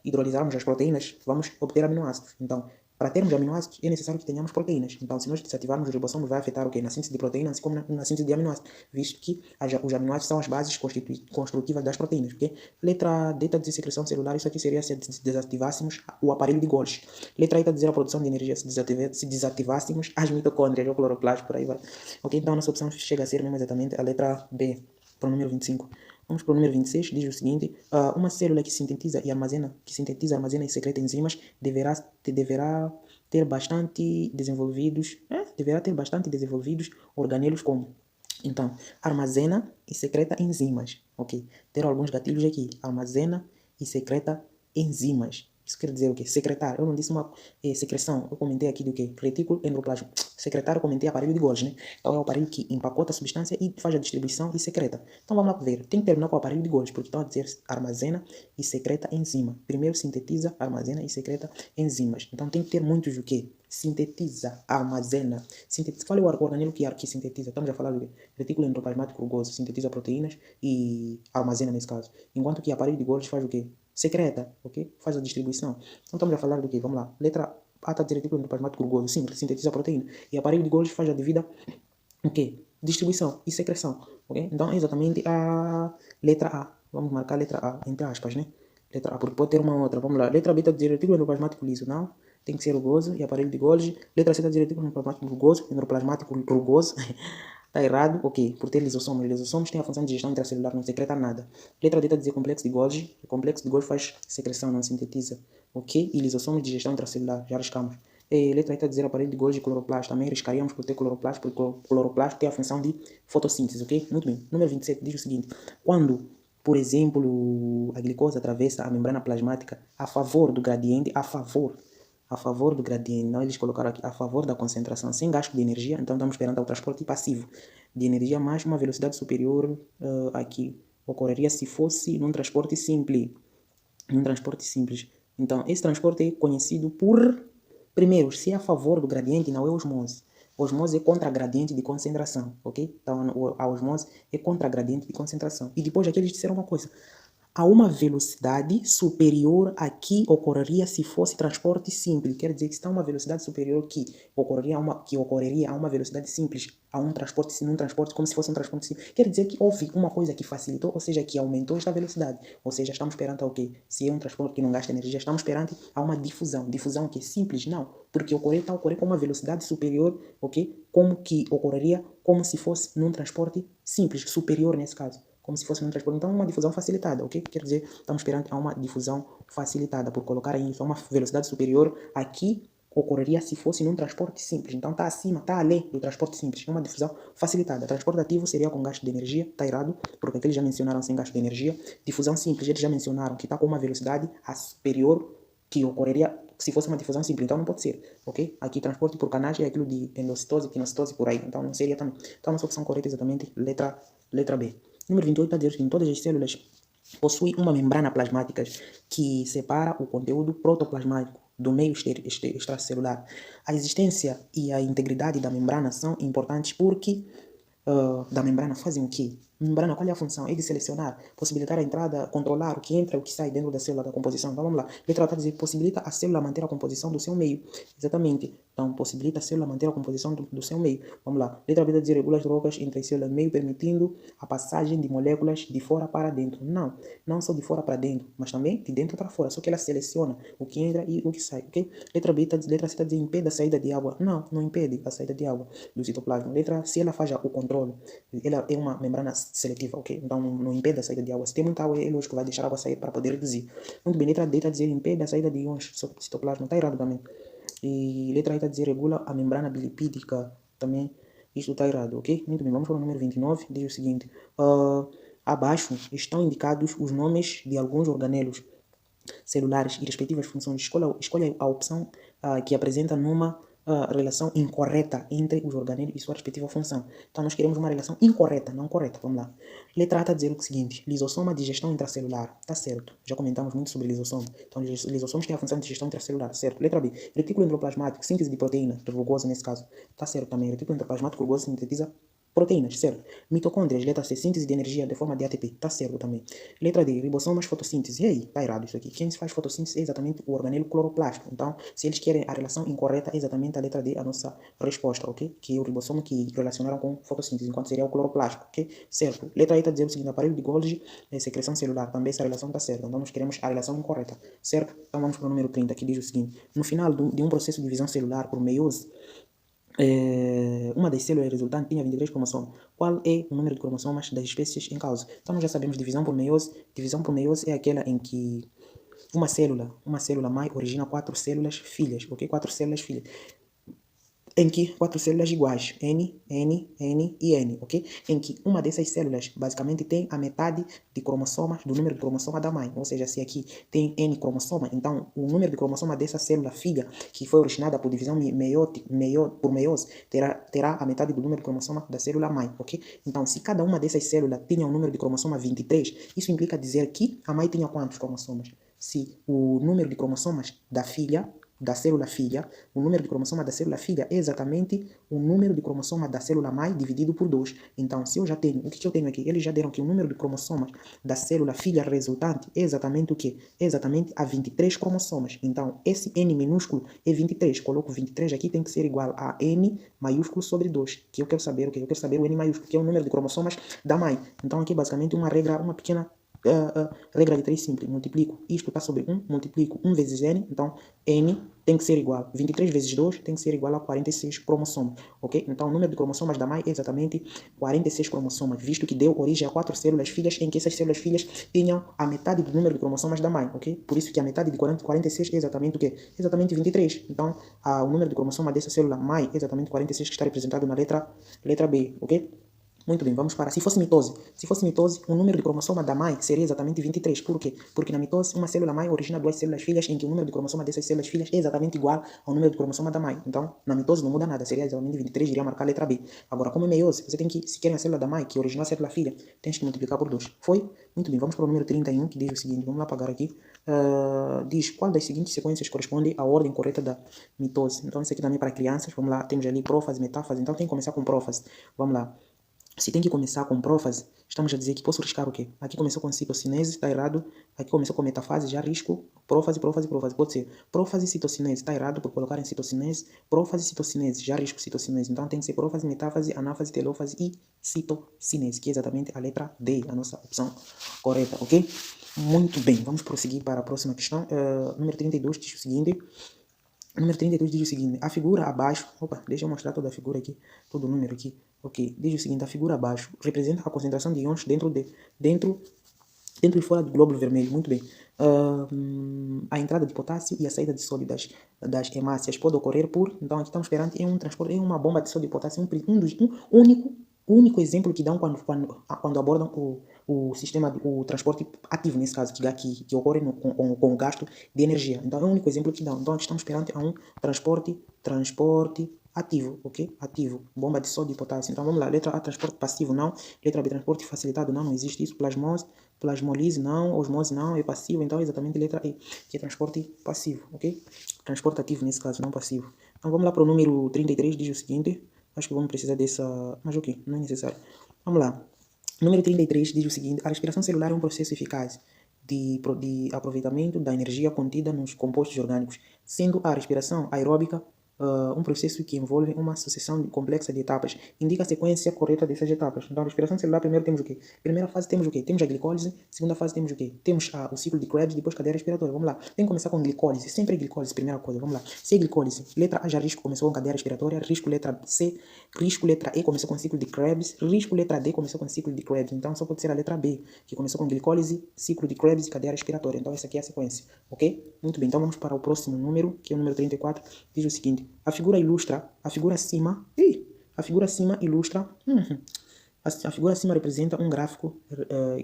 hidrolisarmos as proteínas, vamos obter aminoácidos. Então, para termos aminoácidos, é necessário que tenhamos proteínas. Então, se nós desativarmos os ribossomos, vai afetar o quê? Na síntese de proteínas, assim como na síntese de aminoácidos, visto que os aminoácidos são as bases construtivas das proteínas, ok? Letra D está a dizer secreção celular, isso aqui seria se desativássemos o aparelho de Golgi. Letra E está a dizer a produção de energia, se desativássemos as mitocôndrias, o cloroplasto, por aí vai. Ok, então a nossa opção chega a ser mesmo exatamente a letra B, para o número 25. Vamos para o número 26, diz o seguinte, uma célula que sintetiza, armazena e secreta enzimas deverá ter bastante desenvolvidos organelos como, então, armazena e secreta enzimas, ok? Ter alguns gatilhos aqui, armazena e secreta enzimas. Isso quer dizer o quê? Secretar. Eu não disse uma secreção. Eu comentei aqui do quê? Retículo endoplasma. Secretar, eu comentei aparelho de Golgi, né? Então é o aparelho que empacota a substância e faz a distribuição e secreta. Então vamos lá ver. Tem que terminar com o aparelho de Golgi, porque estão a dizer armazena e secreta enzima. Primeiro sintetiza, armazena e secreta enzimas. Então tem que ter muitos o quê? Sintetiza, armazena. Qual é o organelo que sintetiza? Estamos a falar do quê? Retículo endoplasmático rugoso. Sintetiza proteínas e armazena nesse caso. Enquanto que o aparelho de Golgi faz o quê? Secreta, ok? Faz a distribuição. Então estamos a falar do quê? Vamos lá. Letra A está dizer retículo endoplasmático rugoso. Sim, sintetiza a proteína. E o aparelho de Golgi faz a devida, o quê? Distribuição e secreção, ok? Então é exatamente a letra A. Vamos marcar a letra A, entre aspas, né? Letra A, porque pode ter uma outra. Vamos lá. Letra B está dizer retículo endoplasmático liso. Não, tem que ser rugoso. E aparelho de Golgi. Letra C está dizer retículo endoplasmático rugoso. Está errado, ok, por ter lisossomos. Lisossomos têm a função de digestão intracelular, não secreta nada. Letra D está a dizer complexo de Golgi. O complexo de Golgi faz secreção, não sintetiza, ok? E lisossomos de digestão intracelular, já riscamos. Letra E está a dizer aparelho de Golgi e cloroplasto. Também riscaríamos por ter cloroplasto, porque o cloroplasto tem a função de fotossíntese, ok? Muito bem. Número 27 diz o seguinte. Quando, por exemplo, a glicose atravessa a membrana plasmática a favor do gradiente, a favor a favor do gradiente. Então, eles colocaram aqui a favor da concentração sem gasto de energia. Então, estamos esperando o transporte passivo de energia mais uma velocidade superior aqui. Ocorreria se fosse num transporte simples. Então, esse transporte é conhecido por... Primeiro, se é a favor do gradiente, não é osmose. Osmose é contra gradiente de concentração, ok? Então, a osmose é contra gradiente de concentração. E depois aqui eles disseram uma coisa. A uma velocidade superior a que ocorreria se fosse transporte simples. Quer dizer que está uma velocidade superior que ocorreria a uma velocidade simples, a um transporte, num transporte como se fosse um transporte simples. Quer dizer que houve uma coisa que facilitou, ou seja, que aumentou esta velocidade. Ou seja, estamos perante o quê? Se é um transporte que não gasta energia, estamos perante a uma difusão. Difusão que é simples? Não. Porque está a ocorrer com uma velocidade superior, ok? Como que ocorreria como se fosse num transporte simples, superior nesse caso. Como se fosse um transporte. Então, uma difusão facilitada, ok? Quer dizer, estamos esperando a uma difusão facilitada, por colocar isso a uma velocidade superior a que ocorreria se fosse num transporte simples. Então, está acima, está além do transporte simples. É uma difusão facilitada. Transporte ativo seria com gasto de energia, está errado, porque aqui eles já mencionaram sem gasto de energia. Difusão simples, eles já mencionaram que está com uma velocidade superior que ocorreria se fosse uma difusão simples. Então, não pode ser, ok? Aqui, transporte por canais é aquilo de endocitose, quinocitose, por aí. Então, não seria também. Então, a nossa opção correta é exatamente letra B. Número 28 está a dizer que em todas as células possui uma membrana plasmática que separa o conteúdo protoplasmático do meio extracelular. A existência e a integridade da membrana são importantes porque da membrana fazem o quê? Membrana, qual é a função? É de selecionar, possibilitar a entrada, controlar o que entra e o que sai dentro da célula da composição. Então vamos lá. Letra A está a dizer, possibilita a célula manter a composição do seu meio. Exatamente. Então, possibilita a célula manter a composição do seu meio. Vamos lá. Letra B está a dizer, regula as trocas entre as células meio, permitindo a passagem de moléculas de fora para dentro. Não, não só de fora para dentro, mas também de dentro para fora. Só que ela seleciona o que entra e o que sai, ok? Letra C está a dizer, impede a saída de água. Não, não impede a saída de água do citoplasma. Letra C, ela faz o controle. Ela é uma membrana seletiva, ok? Então, não impede a saída de água. Se tem muita água, é lógico que vai deixar a água sair para poder reduzir. Muito bem, letra D está a dizer, impede a saída de íons do citoplasma. Está errado também. E letra E está a dizer, regula a membrana bilipídica. Também, isto está errado, ok? Muito bem, vamos para o número 29. Diz o seguinte. Abaixo estão indicados os nomes de alguns organelos celulares e respectivas funções. Escolha a opção que apresenta numa relação incorreta entre os organelos e sua respectiva função. Então, nós queremos uma relação incorreta, não correta. Vamos lá. Letra A está a dizer o seguinte. Lisossoma de gestão intracelular. Está certo. Já comentamos muito sobre lisossoma. Então, lisossomos têm a função de gestão intracelular. Certo. Letra B. Retículo endoplasmático. Síntese de proteína. Rugosa nesse caso. Está certo também. Retículo endoplasmático rugoso sintetiza proteínas, certo? Mitocôndrias, letra C, síntese de energia de forma de ATP, tá certo também. Letra D, ribossomas, fotossíntese. E aí, tá errado isso aqui. Quem faz fotossíntese é exatamente o organelo cloroplástico. Então, se eles querem a relação incorreta, é exatamente a letra D a nossa resposta, ok? Que é o ribossomo que relacionaram com fotossíntese, enquanto seria o cloroplástico, ok? Certo. Letra E está dizendo o seguinte, aparelho de Golgi, secreção celular. Também essa relação tá certa. Então, nós queremos a relação incorreta, certo? Então, vamos para o número 30, que diz o seguinte. No final de um processo de divisão celular por meiose, uma das células resultantes tinha 23 cromossomas. Qual é o número de cromossomas das espécies em causa? Então, nós já sabemos divisão por meiose. Divisão por meiose é aquela em que uma célula mãe origina 4 células filhas, ok? 4 células filhas. Em que 4 células iguais, N, N, N e N, ok? Em que uma dessas células basicamente tem a metade de cromossomas do número de cromossoma da mãe. Ou seja, se aqui tem N cromossoma, então o número de cromossoma dessa célula filha, que foi originada por divisão por meiose, terá a metade do número de cromossoma da célula mãe, ok? Então, se cada uma dessas células tinha um número de cromossoma 23, isso implica dizer que a mãe tinha quantos cromossomas? Se o número de cromossomas da célula filha, o número de cromossoma da célula filha é exatamente o número de cromossoma da célula mãe dividido por 2. Então, se eu já tenho, o que eu tenho aqui? Eles já deram que o número de cromossomas da célula filha resultante é exatamente o quê? É exatamente a 23 cromossomas. Então, esse N minúsculo é 23. Coloco 23 aqui, tem que ser igual a N maiúsculo sobre 2. Que eu quero saber o quê? Eu quero saber o N maiúsculo, que é o número de cromossomas da mãe. Então, aqui basicamente uma regra, uma pequena regra de 3 simples. Multiplico isto está sobre 1, multiplico 1 vezes N, então N tem que ser igual, 23 vezes 2 tem que ser igual a 46 cromossomas, ok? Então o número de cromossomas da mãe é exatamente 46 cromossomas, visto que deu origem a 4 células filhas, em que essas células filhas tinham a metade do número de cromossomas da mãe, ok? Por isso que a metade de 46 é exatamente o quê? Exatamente 23. Então o número de cromossoma dessa célula mãe é exatamente 46, que está representado na letra B, ok? Muito bem, vamos para. Se fosse mitose, o número de cromossoma da mãe seria exatamente 23. Por quê? Porque na mitose, uma célula mãe origina duas células filhas, em que o número de cromossoma dessas células filhas é exatamente igual ao número de cromossoma da mãe. Então, na mitose não muda nada, seria exatamente 23, iria marcar a letra B. Agora, como é meiose, você tem que, se quer a célula da mãe, que originou a célula filha, tens que multiplicar por 2. Foi? Muito bem, vamos para o número 31, que diz o seguinte, vamos lá apagar aqui. Diz qual das seguintes sequências corresponde à ordem correta da mitose. Então, isso aqui também é para crianças, vamos lá, temos ali prófase, metáfase, então tem que começar com prófase. Vamos lá. Se tem que começar com prófase, estamos a dizer que posso riscar o quê? Aqui começou com citocinese, está errado. Aqui começou com metafase, já risco. Prófase. Pode ser prófase, citocinese, está errado por colocar em citocinese. Prófase, citocinese, já risco citocinese. Então tem que ser prófase, metáfase, anáfase, telófase e citocinese, que é exatamente a letra D, a nossa opção correta, ok? Muito bem, vamos prosseguir para a próxima questão. Número 32 diz o seguinte. Número 32 diz o seguinte, a figura abaixo, deixa eu mostrar toda a figura aqui, todo o número aqui, ok, diz o seguinte, a figura abaixo representa a concentração de íons dentro e fora do glóbulo vermelho, muito bem. A entrada de potássio e a saída de sódio das hemácias pode ocorrer por, então aqui estamos perante um transporte, uma bomba de sódio e potássio, o único exemplo que dão quando abordam o sistema, o transporte ativo, nesse caso, que ocorre com o gasto de energia. Então, é o único exemplo que dão. Então, aqui estamos perante a um transporte ativo, ok? Ativo, bomba de sódio e potássio. Então, vamos lá. Letra A, transporte passivo, não. Letra B, transporte facilitado, não existe isso. Plasmólise, não. Osmose, não. É passivo. Então, é exatamente letra E, que é transporte passivo, ok? Transporte ativo, nesse caso, não passivo. Então, vamos lá para o número 33, diz o seguinte. Acho que vamos precisar dessa... Mas ok, não é necessário. Vamos lá. Número 33 diz o seguinte. A respiração celular é um processo eficaz de aproveitamento da energia contida nos compostos orgânicos, sendo a respiração aeróbica um processo que envolve uma sucessão complexa de etapas. Indica a sequência correta dessas etapas. Então, a respiração celular, primeiro temos o quê? Primeira fase temos o quê? Temos a glicólise. Segunda fase temos o quê? Temos o ciclo de Krebs, depois cadeia respiratória. Vamos lá. Tem que começar com glicólise. Sempre glicólise, primeira coisa. Vamos lá. Se é glicólise, letra A já risco começou com cadeia respiratória. Risco letra C. Risco letra E começou com ciclo de Krebs. Risco letra D começou com ciclo de Krebs. Então, só pode ser a letra B, que começou com glicólise, ciclo de Krebs e cadeia respiratória. Então, essa aqui é a sequência. Ok? Muito bem. Então, vamos para o próximo número, que é o número 34. Diz o seguinte. A figura acima ilustra, a figura acima representa um gráfico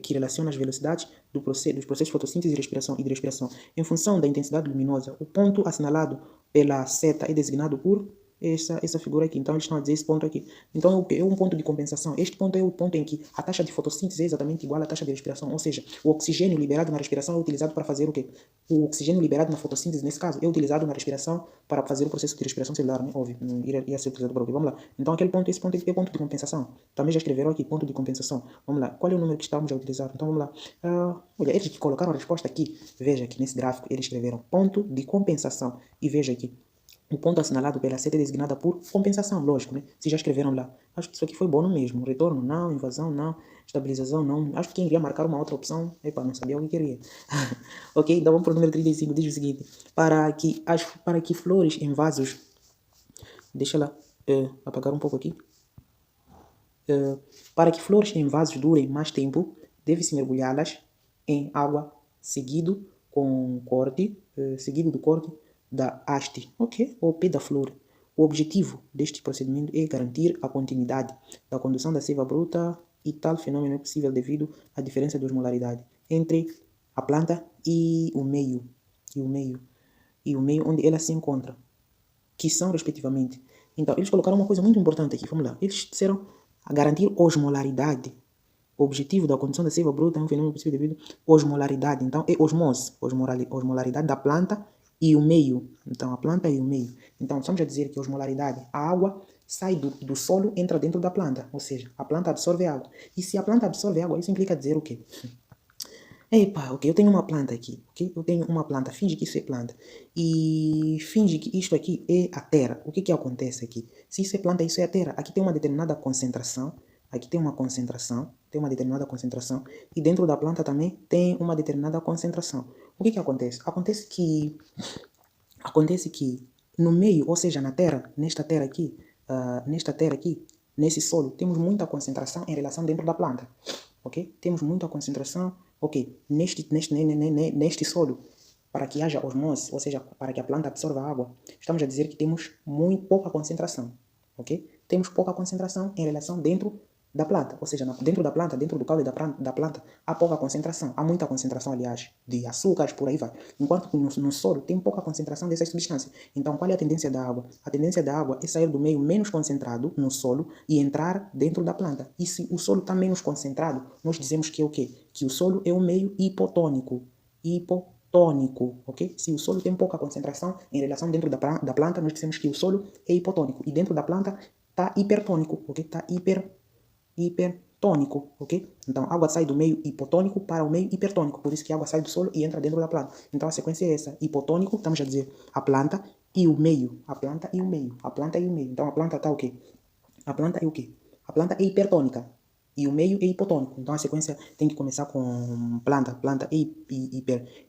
que relaciona as velocidades dos processos de fotossíntese e de respiração. Em função da intensidade luminosa, o ponto assinalado pela seta é designado por essa figura aqui. Então, eles estão a dizer esse ponto aqui. Então, é o quê? É um ponto de compensação. Este ponto é o ponto em que a taxa de fotossíntese é exatamente igual à taxa de respiração. Ou seja, o oxigênio liberado na respiração é utilizado para fazer o quê? O oxigênio liberado na fotossíntese, nesse caso, é utilizado na respiração para fazer o processo de respiração celular, né? Óbvio, não iria ser utilizado para o quê? Vamos lá. Então, esse ponto é ponto de compensação. Também já escreveram aqui, ponto de compensação. Vamos lá. Qual é o número que estamos a utilizar? Então, vamos lá. Olha, eles que colocaram a resposta aqui, veja aqui nesse gráfico, eles escreveram ponto de compensação. E veja aqui. O ponto assinalado pela seta é designada por compensação, lógico, né? Se já escreveram lá. Acho que isso aqui foi bom mesmo. Retorno, não. Invasão, não. Estabilização, não. Acho que quem iria marcar uma outra opção, não sabia o que queria. Ok, então vamos para o número 35. Diz o seguinte. Para que flores em vasos... Deixa lá apagar um pouco aqui. Para que flores em vasos durem mais tempo, deve-se mergulhá-las em água seguido do corte da haste, ok? Ou pé da flor. O objetivo deste procedimento é garantir a continuidade da condução da seiva bruta e tal fenômeno é possível devido à diferença de osmolaridade entre a planta e o meio onde ela se encontra, que são respectivamente. Então, eles colocaram uma coisa muito importante aqui, vamos lá. Eles disseram a garantir osmolaridade. O objetivo da condução da seiva bruta é um fenômeno possível devido à osmolaridade. Então, é osmose, osmolaridade da planta e o meio. Então, a planta e o meio. Então, estamos a dizer que a osmolaridade, a água sai do solo, entra dentro da planta. Ou seja, a planta absorve água. E se a planta absorve água, isso implica dizer o quê? Epa, ok, eu tenho uma planta aqui, ok? Eu tenho uma planta, finge que isso é planta. E finge que isto aqui é a terra. O que acontece aqui? Se isso é planta, isso é a terra. Aqui tem uma determinada concentração. Aqui tem uma determinada concentração. E dentro da planta também tem uma determinada concentração. O que acontece? Acontece que no meio, ou seja, na terra, nesta terra aqui, nesse solo, temos muita concentração em relação dentro da planta. Ok? Temos muita concentração, ok? Neste solo, para que haja osmose, ou seja, para que a planta absorva água, estamos a dizer que temos muito pouca concentração, ok? Temos pouca concentração em relação dentro da planta, ou seja, dentro da planta, dentro do caule da planta, há pouca concentração, há muita concentração, aliás, de açúcares, por aí vai. Enquanto que no solo tem pouca concentração dessas substâncias. Então, qual é a tendência da água? A tendência da água é sair do meio menos concentrado no solo e entrar dentro da planta. E se o solo está menos concentrado, nós dizemos que é o quê? Que o solo é um meio hipotônico. Hipotônico, ok? Se o solo tem pouca concentração em relação dentro da planta, nós dizemos que o solo é hipotônico. E dentro da planta está hipertônico, ok? Está hipertônico, ok? Então, a água sai do meio hipotônico para o meio hipertônico, por isso que a água sai do solo e entra dentro da planta. Então, a sequência é essa: hipotônico, estamos a dizer a planta e o meio, a planta e o meio, a planta e o meio. Então, a planta está o quê? A planta é o quê? A planta é hipertônica e o meio é hipotônico. Então, a sequência tem que começar com planta é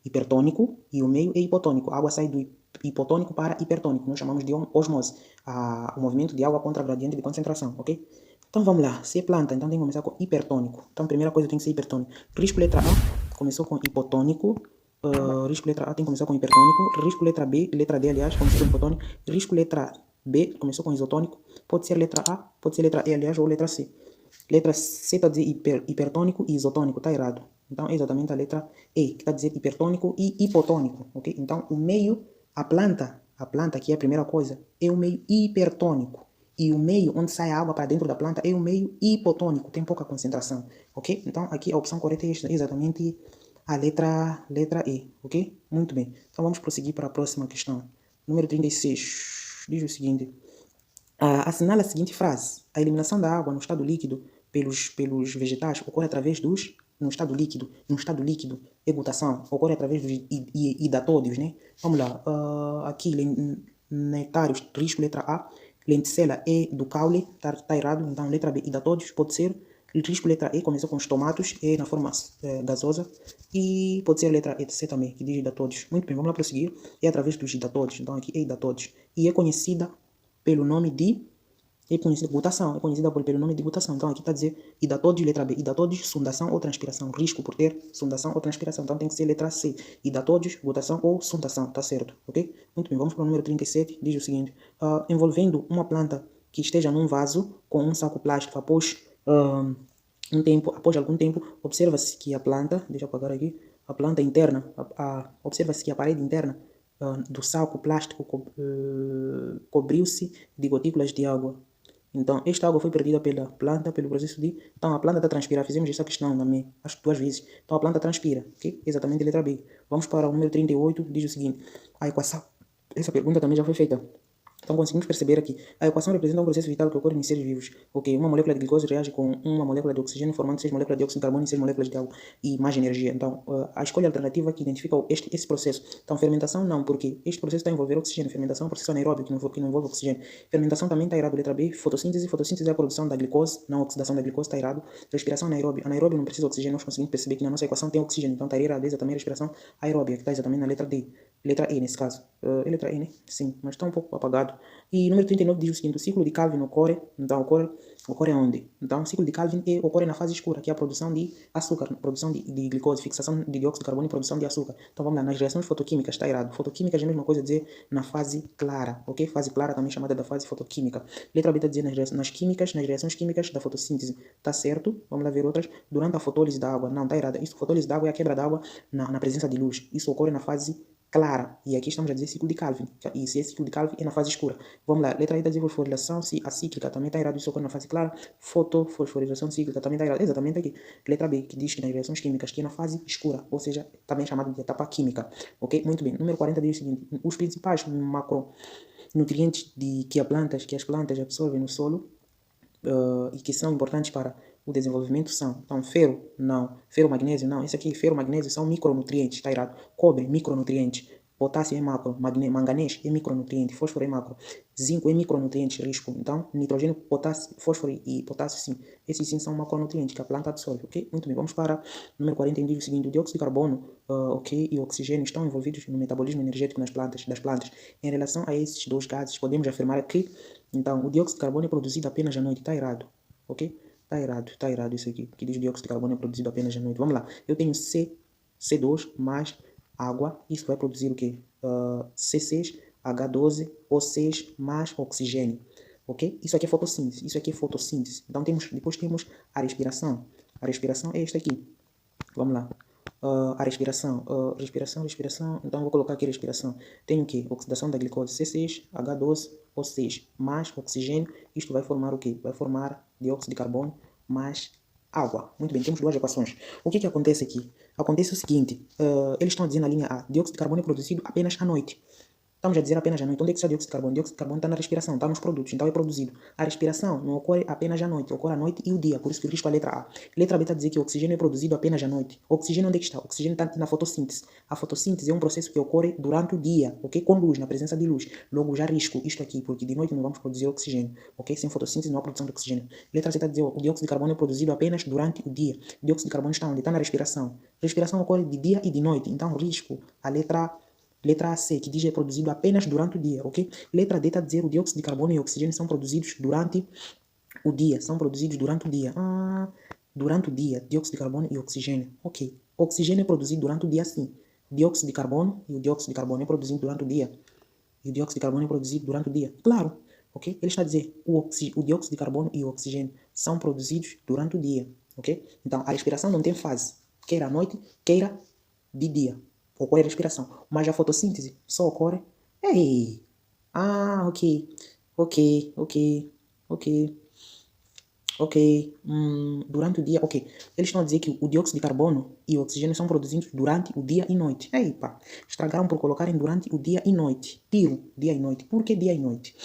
hipertônico e o meio é hipotônico. A água sai do hipotônico para hipertônico, nós chamamos de osmose, o movimento de água contra gradiente de concentração, ok? Então vamos lá, se é planta, então tem que começar com hipertônico. Então a primeira coisa tem que ser hipertônico. Risco letra A começou com hipotônico. Risco letra A tem que começar com hipertônico. Risco letra B, letra D aliás, começou com hipotônico. Risco letra B começou com isotônico. Pode ser letra A, pode ser letra E aliás, ou letra C. Letra C está a dizer hipertônico e isotônico, está errado. Então é exatamente a letra E, que está a dizer hipertônico e hipotônico, ok? Então o meio, a planta que é a primeira coisa, é o meio hipertônico. E o meio onde sai a água para dentro da planta é o meio hipotônico, tem pouca concentração, ok? Então aqui a opção correta é esta, exatamente a letra E, ok? Muito bem. Então vamos prosseguir para a próxima questão. Número 36, diz o seguinte: assinala a seguinte frase: a eliminação da água no estado líquido pelos vegetais ocorre através dos, no estado líquido, ebultação, ocorre através dos hidatódios, né? Vamos lá, aqui, nectários, risco letra A, lenticela E do caule, tá errado, então letra B, hidatódios, pode ser. Risco letra E começou com os tomatos, E na forma gasosa, e pode ser a letra C também, que diz hidatódios. Muito bem, vamos lá prosseguir. É através dos hidatódios, então aqui é hidatódios, e é conhecida pelo nome de, é conhecida butação, é conhecida pelo nome de butação. Então aqui está a dizer hidatódios, letra B, hidatódios, sundação ou transpiração, risco por ter sundação ou transpiração, então tem que ser letra C, hidatódios, butação ou sundação, tá certo, ok? Muito bem, vamos para o número 37, diz o seguinte: envolvendo uma planta que esteja num vaso com um saco plástico após após algum tempo, observa-se que a planta, deixa eu apagar aqui, a planta interna, observa-se que a parede interna do saco plástico cobriu-se de gotículas de água. Então, esta água foi perdida pela planta pelo processo de... Então, a planta está a transpirar. Fizemos essa questão também, acho que 2 vezes. Então, a planta transpira, ok? Exatamente a letra B. Vamos para o número 38, diz o seguinte: a equação... Essa pergunta também já foi feita. Então conseguimos perceber aqui, a equação representa um processo vital que ocorre em seres vivos. Ok, uma molécula de glicose reage com uma molécula de oxigênio, formando 6 moléculas de dióxido de carbono e 6 moléculas de água e mais energia. Então, a escolha alternativa que identifica esse processo. Então, fermentação não, porque este processo está a envolver oxigênio. Fermentação é um processo anaeróbico que não envolve oxigênio. Fermentação também está errado, letra B. Fotossíntese é a produção da glicose, não a oxidação da glicose, está errado. Respiração anaeróbia. Anaeróbio não precisa de oxigênio, nós conseguimos perceber que na nossa equação tem oxigênio. Então, está errado também a respiração aeróbia, que está exatamente na letra D. Letra E nesse caso. É letra E, né? Sim, mas está um pouco apagado. E número 39 diz o seguinte: o ciclo de Calvin ocorre onde? Então, o ciclo de Calvin ocorre na fase escura, que é a produção de açúcar, produção de glicose, fixação de dióxido de carbono e produção de açúcar. Então, vamos lá, nas reações fotoquímicas, está errado. Fotoquímicas é a mesma coisa dizer na fase clara, ok? Fase clara também chamada da fase fotoquímica. Letra B está dizendo nas reações químicas da fotossíntese. Está certo? Vamos lá ver outras. Durante a fotólise da água, não, está errado. Isso, fotólise da água é a quebra da água na presença de luz. Isso ocorre na fase clara. E aqui estamos a dizer ciclo de Calvin. E se é ciclo de Calvin, é na fase escura. Vamos lá, letra I da fosforilação, se a cíclica também está errado, isso ocorre na fase clara. Fotofosforilação cíclica também está errado. Exatamente aqui. Letra B, que diz que nas reações químicas, que é na fase escura, ou seja, também chamado de etapa química. Ok? Muito bem. Número 40 diz o seguinte: os principais macronutrientes que as plantas absorvem no solo e que são importantes para o desenvolvimento são, então, ferro, não, ferro, magnésio, não, esse aqui, ferro, magnésio são micronutrientes, está errado, cobre, micronutrientes, potássio é macro, manganês é micronutriente, fósforo é macro, zinco é micronutriente, risco, então, nitrogênio, potássio, fósforo e potássio, sim, esses sim são macronutrientes que a planta absorve, ok? Muito bem, vamos para o número 40, diz o seguinte: o dióxido de carbono, ok, e o oxigênio estão envolvidos no metabolismo energético das plantas. Em relação a esses dois gases, podemos afirmar que, então, o dióxido de carbono é produzido apenas à noite, está errado, ok? Está errado isso aqui, que diz dióxido de carbono é produzido apenas à noite. Vamos lá, eu tenho C2 mais água, isso vai produzir o quê? C6, H12, O6 mais oxigênio. ok? Isso aqui é fotossíntese, isso aqui é fotossíntese. Então depois temos a respiração. A respiração é esta aqui. Vamos lá. A respiração, respiração. Então vou colocar aqui respiração. Tem o quê? Oxidação da glicose, C6, H12O6, mais oxigênio. Isto vai formar o quê? Vai formar dióxido de carbono mais água. Muito bem, temos duas equações. O que acontece aqui? Acontece o seguinte, eles estão dizendo na linha A, dióxido de carbono é produzido apenas à noite. Estamos a dizer apenas à noite. Onde é que está o dióxido de carbono? O dióxido de carbono está na respiração, está nos produtos, então é produzido. A respiração não ocorre apenas à noite, ocorre à noite e o dia, por isso que eu risco a letra A. Letra B está a dizer que o oxigênio é produzido apenas à noite. O oxigênio onde é que está? O oxigênio está na fotossíntese. A fotossíntese é um processo que ocorre durante o dia, ok? Com luz, na presença de luz. Logo já risco isto aqui, porque de noite não vamos produzir oxigênio, ok? Sem fotossíntese não há produção de oxigênio. Letra C está a dizer que o dióxido de carbono é produzido apenas durante o dia. O dióxido de carbono está onde? Está na respiração. Respiração ocorre de dia e de noite, então risco a letra C, que diz que é produzido apenas durante o dia, ok? Letra D está a dizer que o dióxido de carbono e o oxigênio são produzidos durante o dia. São produzidos durante o dia. Durante o dia, dióxido de carbono e oxigênio. Ok. O oxigênio é produzido durante o dia, sim. Dióxido de carbono e o dióxido de carbono é produzido durante o dia. E o dióxido de carbono é produzido durante o dia. Claro. Ok? Ele está a dizer que o dióxido de carbono e o oxigênio são produzidos durante o dia. Ok? Então, a respiração não tem fase. Queira à noite, queira de dia. Ocorre a respiração, mas a fotossíntese só ocorre. Ei! Ok. Ok, ok, ok, ok. Durante o dia, ok. Eles estão a dizer que o dióxido de carbono e o oxigênio são produzidos durante o dia e noite. Ei, pá, estragaram por colocarem durante o dia e noite. Tiro, dia e noite. Por que dia e noite?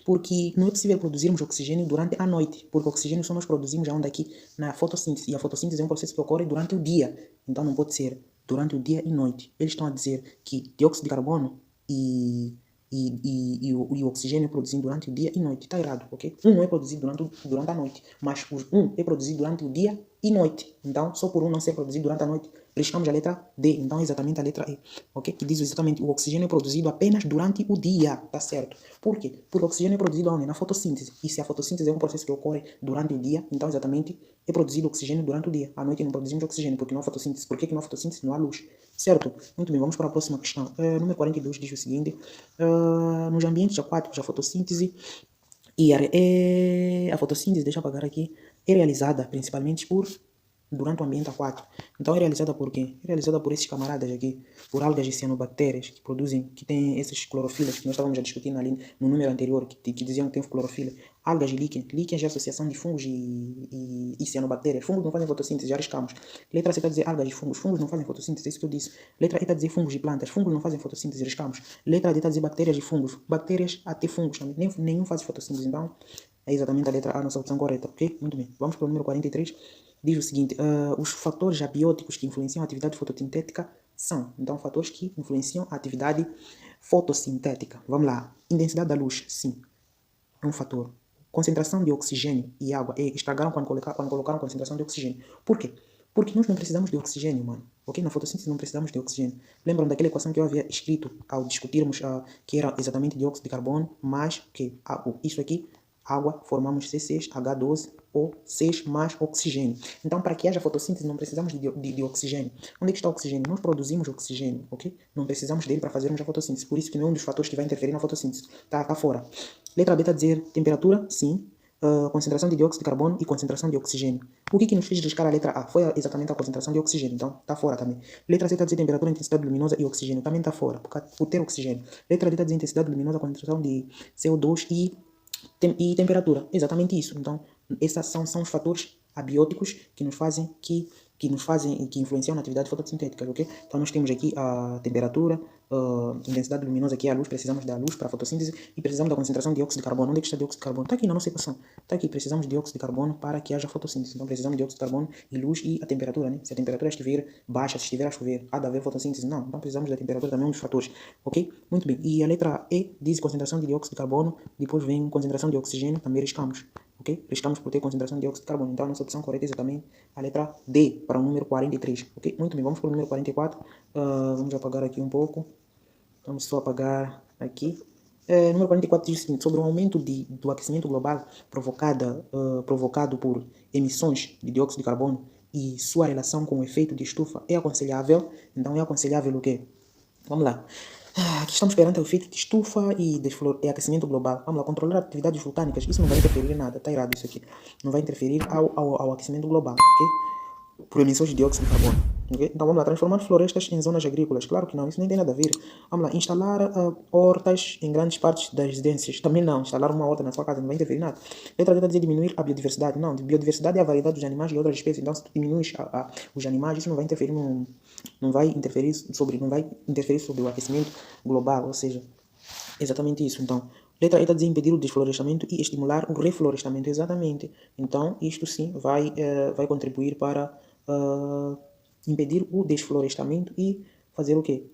Porque não é possível produzirmos oxigênio durante a noite, porque o oxigênio só nós produzimos onde aqui na fotossíntese, e a fotossíntese é um processo que ocorre durante o dia, então não pode ser durante o dia e noite. Eles estão a dizer que dióxido de carbono e o oxigênio é produzido durante o dia e noite. Está errado, ok? Um não é produzido durante a noite, mas um é produzido durante o dia e noite. Então, só por um não ser produzido durante a noite, riscamos a letra D. Então, é exatamente a letra E, ok? Que diz exatamente o oxigênio é produzido apenas durante o dia, tá certo? Por quê? Porque o oxigênio é produzido onde? Na fotossíntese. E se a fotossíntese é um processo que ocorre durante o dia, então exatamente é produzido oxigênio durante o dia. À noite não produzimos oxigênio, porque não há fotossíntese. Por que não há fotossíntese? Não há luz. Certo? Muito bem, vamos para a próxima questão. Número 42 diz o seguinte. Nos ambientes aquáticos, a fotossíntese a fotossíntese, deixa eu apagar aqui, é realizada principalmente durante o ambiente aquático. Então é realizada por quê? É realizada por esses camaradas aqui, por algas e cianobactérias que têm esses clorofilas que nós estávamos a discutir ali no número anterior, que diziam que tem clorofila. Algas e líquens. Líquens é a associação de fungos e cianobactérias. Fungos não fazem fotossíntese, já arriscamos. Letra C está a dizer algas e fungos. Fungos não fazem fotossíntese, é isso que eu disse. Letra E está a dizer fungos e plantas. Fungos não fazem fotossíntese, arriscamos. Letra D está a dizer bactérias e fungos. Bactérias até fungos também. Nenhum faz fotossíntese, então é exatamente a letra A, a nossa opção correta, ok? Muito bem. Vamos para o número 43. Diz o seguinte, os fatores abióticos que influenciam a atividade fotossintética são, então, fatores que influenciam a atividade fotossintética. Vamos lá. Intensidade da luz, sim, é um fator. Concentração de oxigênio e água. Estragaram quando colocaram concentração de oxigênio. Por quê? Porque nós não precisamos de oxigênio, mano. Ok? Na fotossíntese não precisamos de oxigênio. Lembram daquela equação que eu havia escrito ao discutirmos que era exatamente dióxido de carbono mais que isso aqui, água, formamos C6H12O6 mais oxigênio. Então, para que haja fotossíntese, não precisamos de oxigênio. Onde é que está o oxigênio? Nós produzimos oxigênio, ok? Não precisamos dele para fazermos a fotossíntese. Por isso que não é um dos fatores que vai interferir na fotossíntese. Tá fora. Letra B está a dizer temperatura, sim. Concentração de dióxido de carbono e concentração de oxigênio. O que nos fez riscar a letra A? Foi exatamente a concentração de oxigênio, então está fora também. Letra C está a dizer temperatura, intensidade luminosa e oxigênio, também está fora, por ter oxigênio. Letra D está a dizer intensidade luminosa, concentração de CO2 e temperatura. Exatamente isso. Então, esses são os fatores abióticos que influenciam na atividade fotossintética, ok? Então, nós temos aqui a temperatura, intensidade luminosa, que é a luz, precisamos da luz para a fotossíntese e precisamos da concentração de dióxido de carbono. Onde é que está o dióxido de carbono? Está aqui na nossa equação. Está aqui, precisamos de dióxido de carbono para que haja fotossíntese. Então, precisamos de dióxido de carbono e luz e a temperatura, né? Se a temperatura estiver baixa, se estiver a chover, há de haver fotossíntese? Não. Então, precisamos da temperatura, também um dos fatores, ok? Muito bem. E a letra E diz concentração de dióxido de carbono, depois vem concentração de oxigênio, também riscamos. Ok? Riscamos por ter concentração de dióxido de carbono. Então, a nossa opção correta é exatamente a letra D, para o número 43. Ok? Muito bem, vamos para o número 44. Vamos apagar aqui um pouco. Vamos só apagar aqui. Número 44 diz o seguinte, sobre o aumento do aquecimento global provocado por emissões de dióxido de carbono e sua relação com o efeito de estufa, é aconselhável. Então, é aconselhável o quê? Vamos lá. Aqui estamos perante o efeito de estufa e aquecimento global. Vamos lá, controlar atividades vulcânicas. Isso não vai interferir em nada, está errado isso aqui. Não vai interferir ao aquecimento global, ok? Por emissões de dióxido de carbono. Okay? Então vamos lá, transformar florestas em zonas agrícolas. Claro que não, isso nem tem nada a ver. Vamos lá, instalar hortas em grandes partes das residências. Também não, instalar uma horta na sua casa não vai interferir em nada. Letra D está a dizer diminuir a biodiversidade. Não, biodiversidade é a variedade dos animais e outras espécies. Então se tu diminuis os animais, isso não vai interferir não vai interferir sobre o aquecimento global, ou seja, exatamente isso. Então, letra E está a dizer impedir o desflorestamento e estimular o reflorestamento, exatamente. Então, isto sim vai contribuir para impedir o desflorestamento e fazer o quê?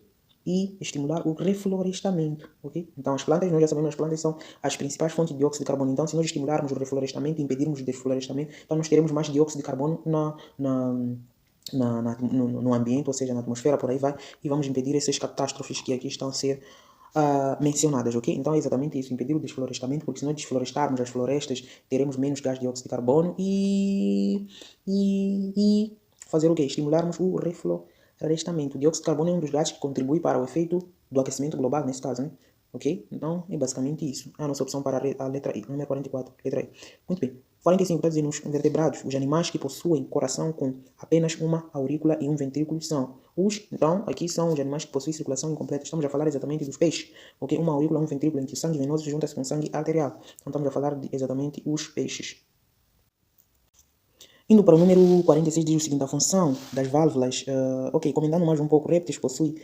E estimular o reflorestamento, ok? Então as plantas, nós já sabemos, as plantas são as principais fontes de dióxido de carbono. Então se nós estimularmos o reflorestamento e impedirmos o desflorestamento, então nós teremos mais dióxido de carbono no ambiente, ou seja, na atmosfera, por aí vai, e vamos impedir essas catástrofes que aqui estão a ser mencionadas, ok? Então é exatamente isso, impedir o desflorestamento, porque se nós desflorestarmos as florestas, teremos menos gás de dióxido de carbono e fazer o quê? Estimularmos o reflorestamento. O dióxido de carbono é um dos gases que contribui para o efeito do aquecimento global, nesse caso, né? Ok? Então é basicamente isso. A nossa opção para a letra I, número 44, letra I. Muito bem. 45 está dizendo os invertebrados, os animais que possuem coração com apenas uma aurícula e um ventrículo são então, aqui são os animais que possuem circulação incompleta. Estamos a falar exatamente dos peixes, ok? Uma aurícula, um ventrículo em que o sangue venoso junta-se com o sangue arterial. Então, estamos a falar de exatamente os peixes. Indo para o número 46, diz o seguinte: a função das válvulas, ok, comentando mais um pouco, répteis possui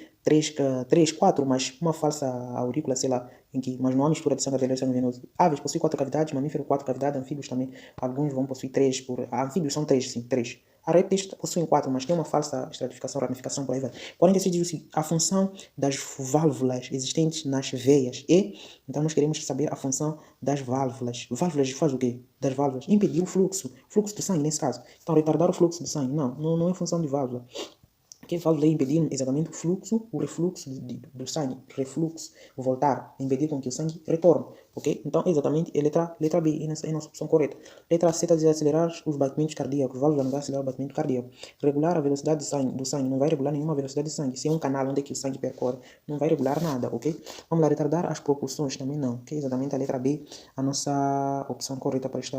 4, mas uma falsa aurícula, sei lá, mas não há mistura de sangue arterial e sangue venoso. Aves possuem 4 cavidades, mamífero 4 cavidades, anfíbios também, alguns vão possuir 3, anfíbios são 3, sim, 3. Há répteis possuem 4, mas tem uma falsa estratificação, ramificação, por aí vai. 46 diz o seguinte: a função das válvulas existentes nas veias então nós queremos saber a função das válvulas. Válvulas faz o quê? Das válvulas? Impedir o fluxo do sangue, nesse caso. Então, retardar o fluxo do sangue. Não é função de válvula. Que válvula é impedir exatamente o refluxo do sangue, refluxo, voltar, impedir com que o sangue retorne, ok? Então, exatamente, é letra B, é a nossa opção correta. Letra C está a dizer acelerar os batimentos cardíacos, válvula não vai acelerar o batimento cardíaco. Regular a velocidade do sangue, não vai regular nenhuma velocidade de sangue. Se é um canal onde é que o sangue percorre, não vai regular nada, ok? Vamos lá, retardar as propulsões, também não, ok? Exatamente a letra B, a nossa opção correta para este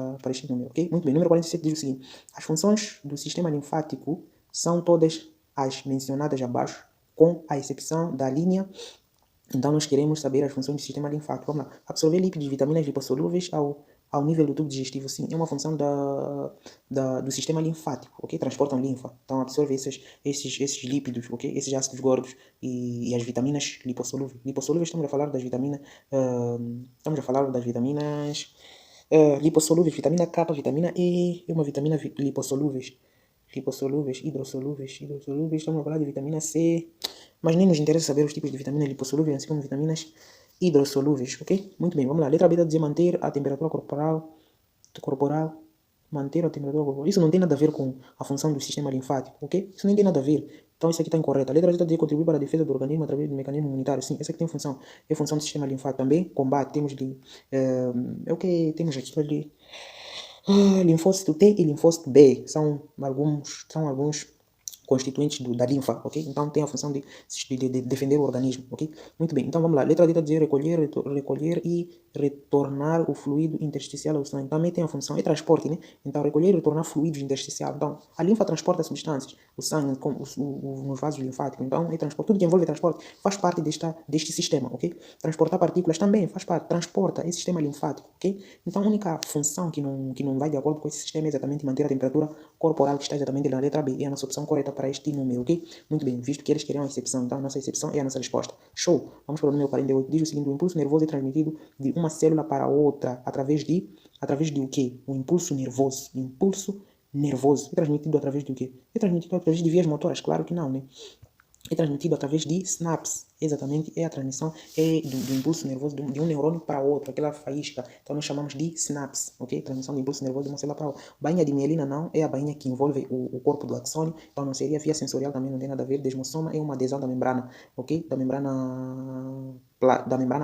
número, ok? Muito bem, número 47 diz o seguinte: as funções do sistema linfático são todas as mencionadas abaixo, com a exceção da linha. Então nós queremos saber as funções do sistema linfático. Vamos lá. Absorver lípidos e vitaminas lipossolúveis ao nível do tubo digestivo, sim, é uma função do sistema linfático, ok? Transportam linfa. Então absorve esses lípidos, ok? Esses ácidos gordos e as vitaminas lipossolúveis. Lipossolúveis, estamos a falar das vitaminas, lipossolúveis, vitamina K, vitamina E, uma vitamina lipossolúveis. Hidrossolúveis, estamos a falar de vitamina C, mas nem nos interessa saber os tipos de vitaminas lipossolúveis, assim como vitaminas hidrossolúveis, ok? Muito bem, vamos lá. Letra B está a dizer manter a temperatura corporal, manter a temperatura corporal. Isso não tem nada a ver com a função do sistema linfático, ok? Isso nem tem nada a ver. Então isso aqui está incorreto. A letra D está a dizer contribuir para a defesa do organismo através do mecanismo imunitário. Sim, essa aqui tem função. É função do sistema linfático também. Combate, temos de... é o que temos aqui ali. Linfócito T e linfócito B são alguns constituintes da linfa, ok? Então tem a função de defender o organismo, ok? Muito bem, então vamos lá. Letra D está a dizer recolher e retornar o fluido intersticial ao sangue. Também tem a função, é transporte, né? Então recolher e retornar fluidos intersticial. Então a linfa transporta substâncias, o sangue nos vasos linfáticos. Então é transporte, tudo que envolve transporte faz parte deste sistema, ok? Transportar partículas também faz parte, transporta esse sistema linfático, ok? Então a única função que não vai de acordo com esse sistema é exatamente manter a temperatura corporal, que está exatamente na letra B. É a nossa opção correta para este número, ok? Muito bem, visto que eles queriam a exceção, então a nossa exceção é a nossa resposta. Show! Vamos para o número 48. Diz o seguinte: o impulso nervoso é transmitido de uma célula para outra através de o quê? O impulso nervoso. Impulso nervoso é transmitido através de o quê? É transmitido através de vias motoras? Claro que não, né? É transmitido através de sinapse. Exatamente, é a transmissão do impulso nervoso de um neurônio para outro, aquela faísca. Então nós chamamos de sinapse, ok? Transmissão do impulso nervoso de uma célula para outra. Bainha de mielina não, é a bainha que envolve o corpo do axônio, então não seria via sensorial, também não tem nada a ver. Desmossoma é uma adesão da membrana, ok? Da membrana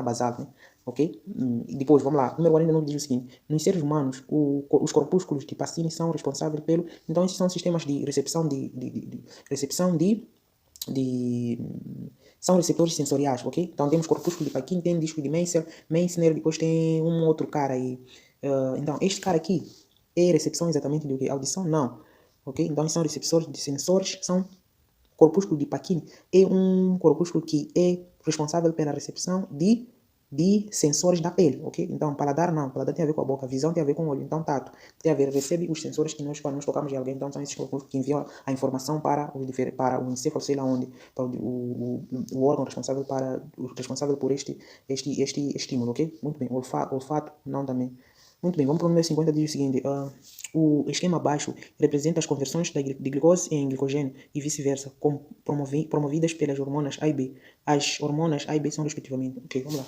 basal, né? Ok? E depois, vamos lá, número 49 diz o seguinte: nos seres humanos, os corpúsculos de Pacini são responsáveis pelo... Então esses são sistemas de recepção de de são receptores sensoriais, ok? Então temos corpúsculo de Purkinje, tem disco de Meissner, depois tem um outro cara aí. Então este cara aqui é recepção exatamente do que? Audição? Não, ok? Então são receptores de sensores, são corpúsculo de Purkinje é um corpúsculo que é responsável pela recepção de sensores da pele, ok? Então, paladar não, paladar tem a ver com a boca, visão tem a ver com o olho, então tato tem a ver, recebe os sensores que nós, quando nós tocamos em alguém, então são esses corpúsculos que enviam a informação para o encéfalo, sei lá onde, para o órgão responsável por este estímulo, ok? Muito bem, olfato não também. Muito bem, vamos para o número 50, diz o seguinte, o esquema abaixo representa as conversões de glicose em glicogênio e vice-versa, promovidas pelas hormonas A e B. As hormonas A e B são respectivamente. Ok, vamos lá.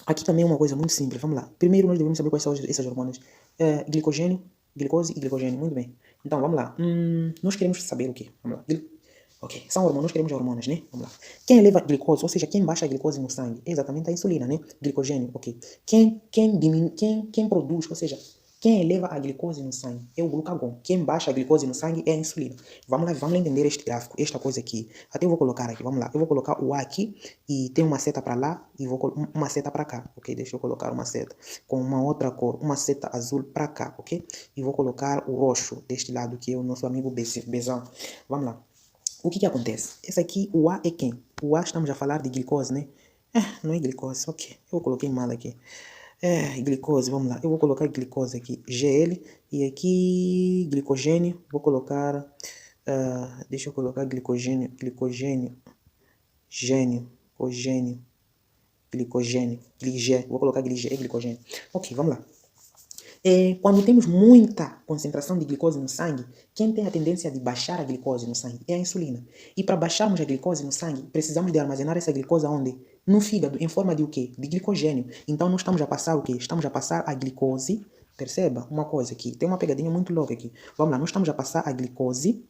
Aqui também é uma coisa muito simples, vamos lá. Primeiro nós devemos saber quais são essas hormonas. Glicogênio, glicose e glicogênio, muito bem. Então, vamos lá. Nós queremos saber o quê? Vamos lá. Ok, são hormonas, nós queremos hormonas, né? Vamos lá. Quem eleva a glicose, ou seja, quem baixa a glicose no sangue, é exatamente a insulina, né? Glicogênio, ok. Quem produz, ou seja, quem eleva a glicose no sangue é o glucagon. Quem baixa a glicose no sangue é a insulina. Vamos lá entender este gráfico, esta coisa aqui. Até eu vou colocar aqui, vamos lá. Eu vou colocar o A aqui e tem uma seta para lá e vou uma seta para cá, ok? Deixa eu colocar uma seta com uma outra cor, uma seta azul para cá, ok? E vou colocar o roxo deste lado, que é o nosso amigo Bezão. Vamos lá. O que acontece? Esse aqui, o A é quem? O A estamos a falar de glicose, né? Não é glicose, ok. Eu coloquei mal aqui. Glicose, vamos lá. Eu vou colocar glicose aqui, GL. E aqui, glicogênio. Vou colocar... deixa eu colocar glicogênio. Vou colocar glicogênio. Ok, vamos lá. Quando temos muita concentração de glicose no sangue, quem tem a tendência de baixar a glicose no sangue é a insulina. E para baixarmos a glicose no sangue, precisamos de armazenar essa glicose onde? No fígado, em forma de o quê? De glicogênio. Então nós estamos a passar o quê? Estamos a passar a glicose, perceba uma coisa aqui, tem uma pegadinha muito louca aqui. Vamos lá, nós estamos a passar a glicose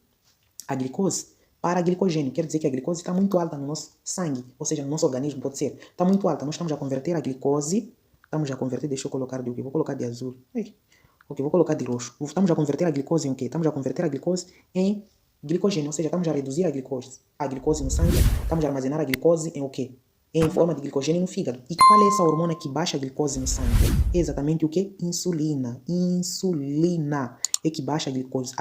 para glicogênio. Quer dizer que a glicose está muito alta no nosso sangue, ou seja, no nosso organismo, pode ser. Está muito alta, nós estamos a converter a glicose. Estamos a converter, deixa eu colocar de o quê? Vou colocar de azul. Ok, vou colocar de roxo. Estamos a converter a glicose em o quê? Estamos a converter a glicose em glicogênio, ou seja, estamos a reduzir a glicose no sangue, estamos a armazenar a glicose em o quê? Em forma de glicogênio no fígado. E qual é essa hormona que baixa a glicose no sangue? É exatamente o quê? Insulina. Insulina é que baixa a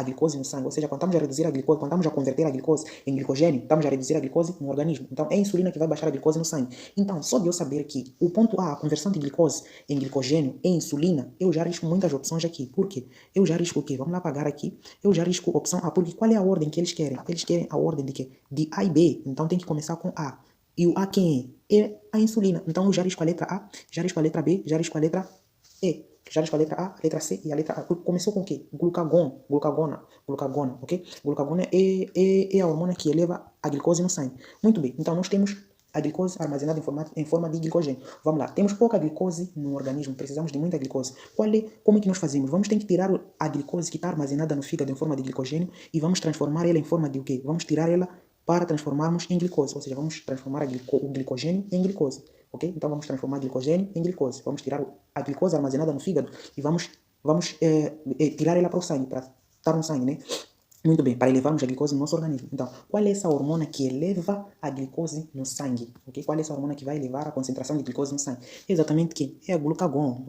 glicose no sangue. Ou seja, quando estamos a reduzir a glicose, quando estamos a converter a glicose em glicogênio, estamos a reduzir a glicose no organismo. Então, é a insulina que vai baixar a glicose no sangue. Então, só de eu saber que o ponto A, a conversão de glicose em glicogênio, é insulina, eu já risco muitas opções aqui. Por quê? Eu já risco o quê? Vamos lá apagar aqui. Eu já risco opção A, porque qual é a ordem que eles querem? Eles querem a ordem de quê? De A e B. Então, tem que começar com A. E o A quem é? É a insulina. Então, eu já risco a letra A, já risco a letra B, já risco a letra E. Já risco a letra A, a letra C e a letra A. Começou com o quê? Glucagona, ok? Glucagona é a hormona que eleva a glicose no sangue. Muito bem, então nós temos a glicose armazenada em forma de glicogênio. Vamos lá, temos pouca glicose no organismo, precisamos de muita glicose. Como é que nós fazemos? Vamos ter que tirar a glicose que está armazenada no fígado em forma de glicogênio e vamos transformar ela em forma de o quê? Vamos tirar ela para transformarmos em glicose, ou seja, vamos transformar o glicogênio em glicose. Ok? Então vamos transformar glicogênio em glicose. Vamos tirar a glicose armazenada no fígado e vamos tirar ela para o sangue, para estar no sangue, né? Muito bem, para elevarmos a glicose no nosso organismo. Então, qual é essa hormona que eleva a glicose no sangue? Ok? Qual é essa hormona que vai elevar a concentração de glicose no sangue? É exatamente quem? É a glucagon.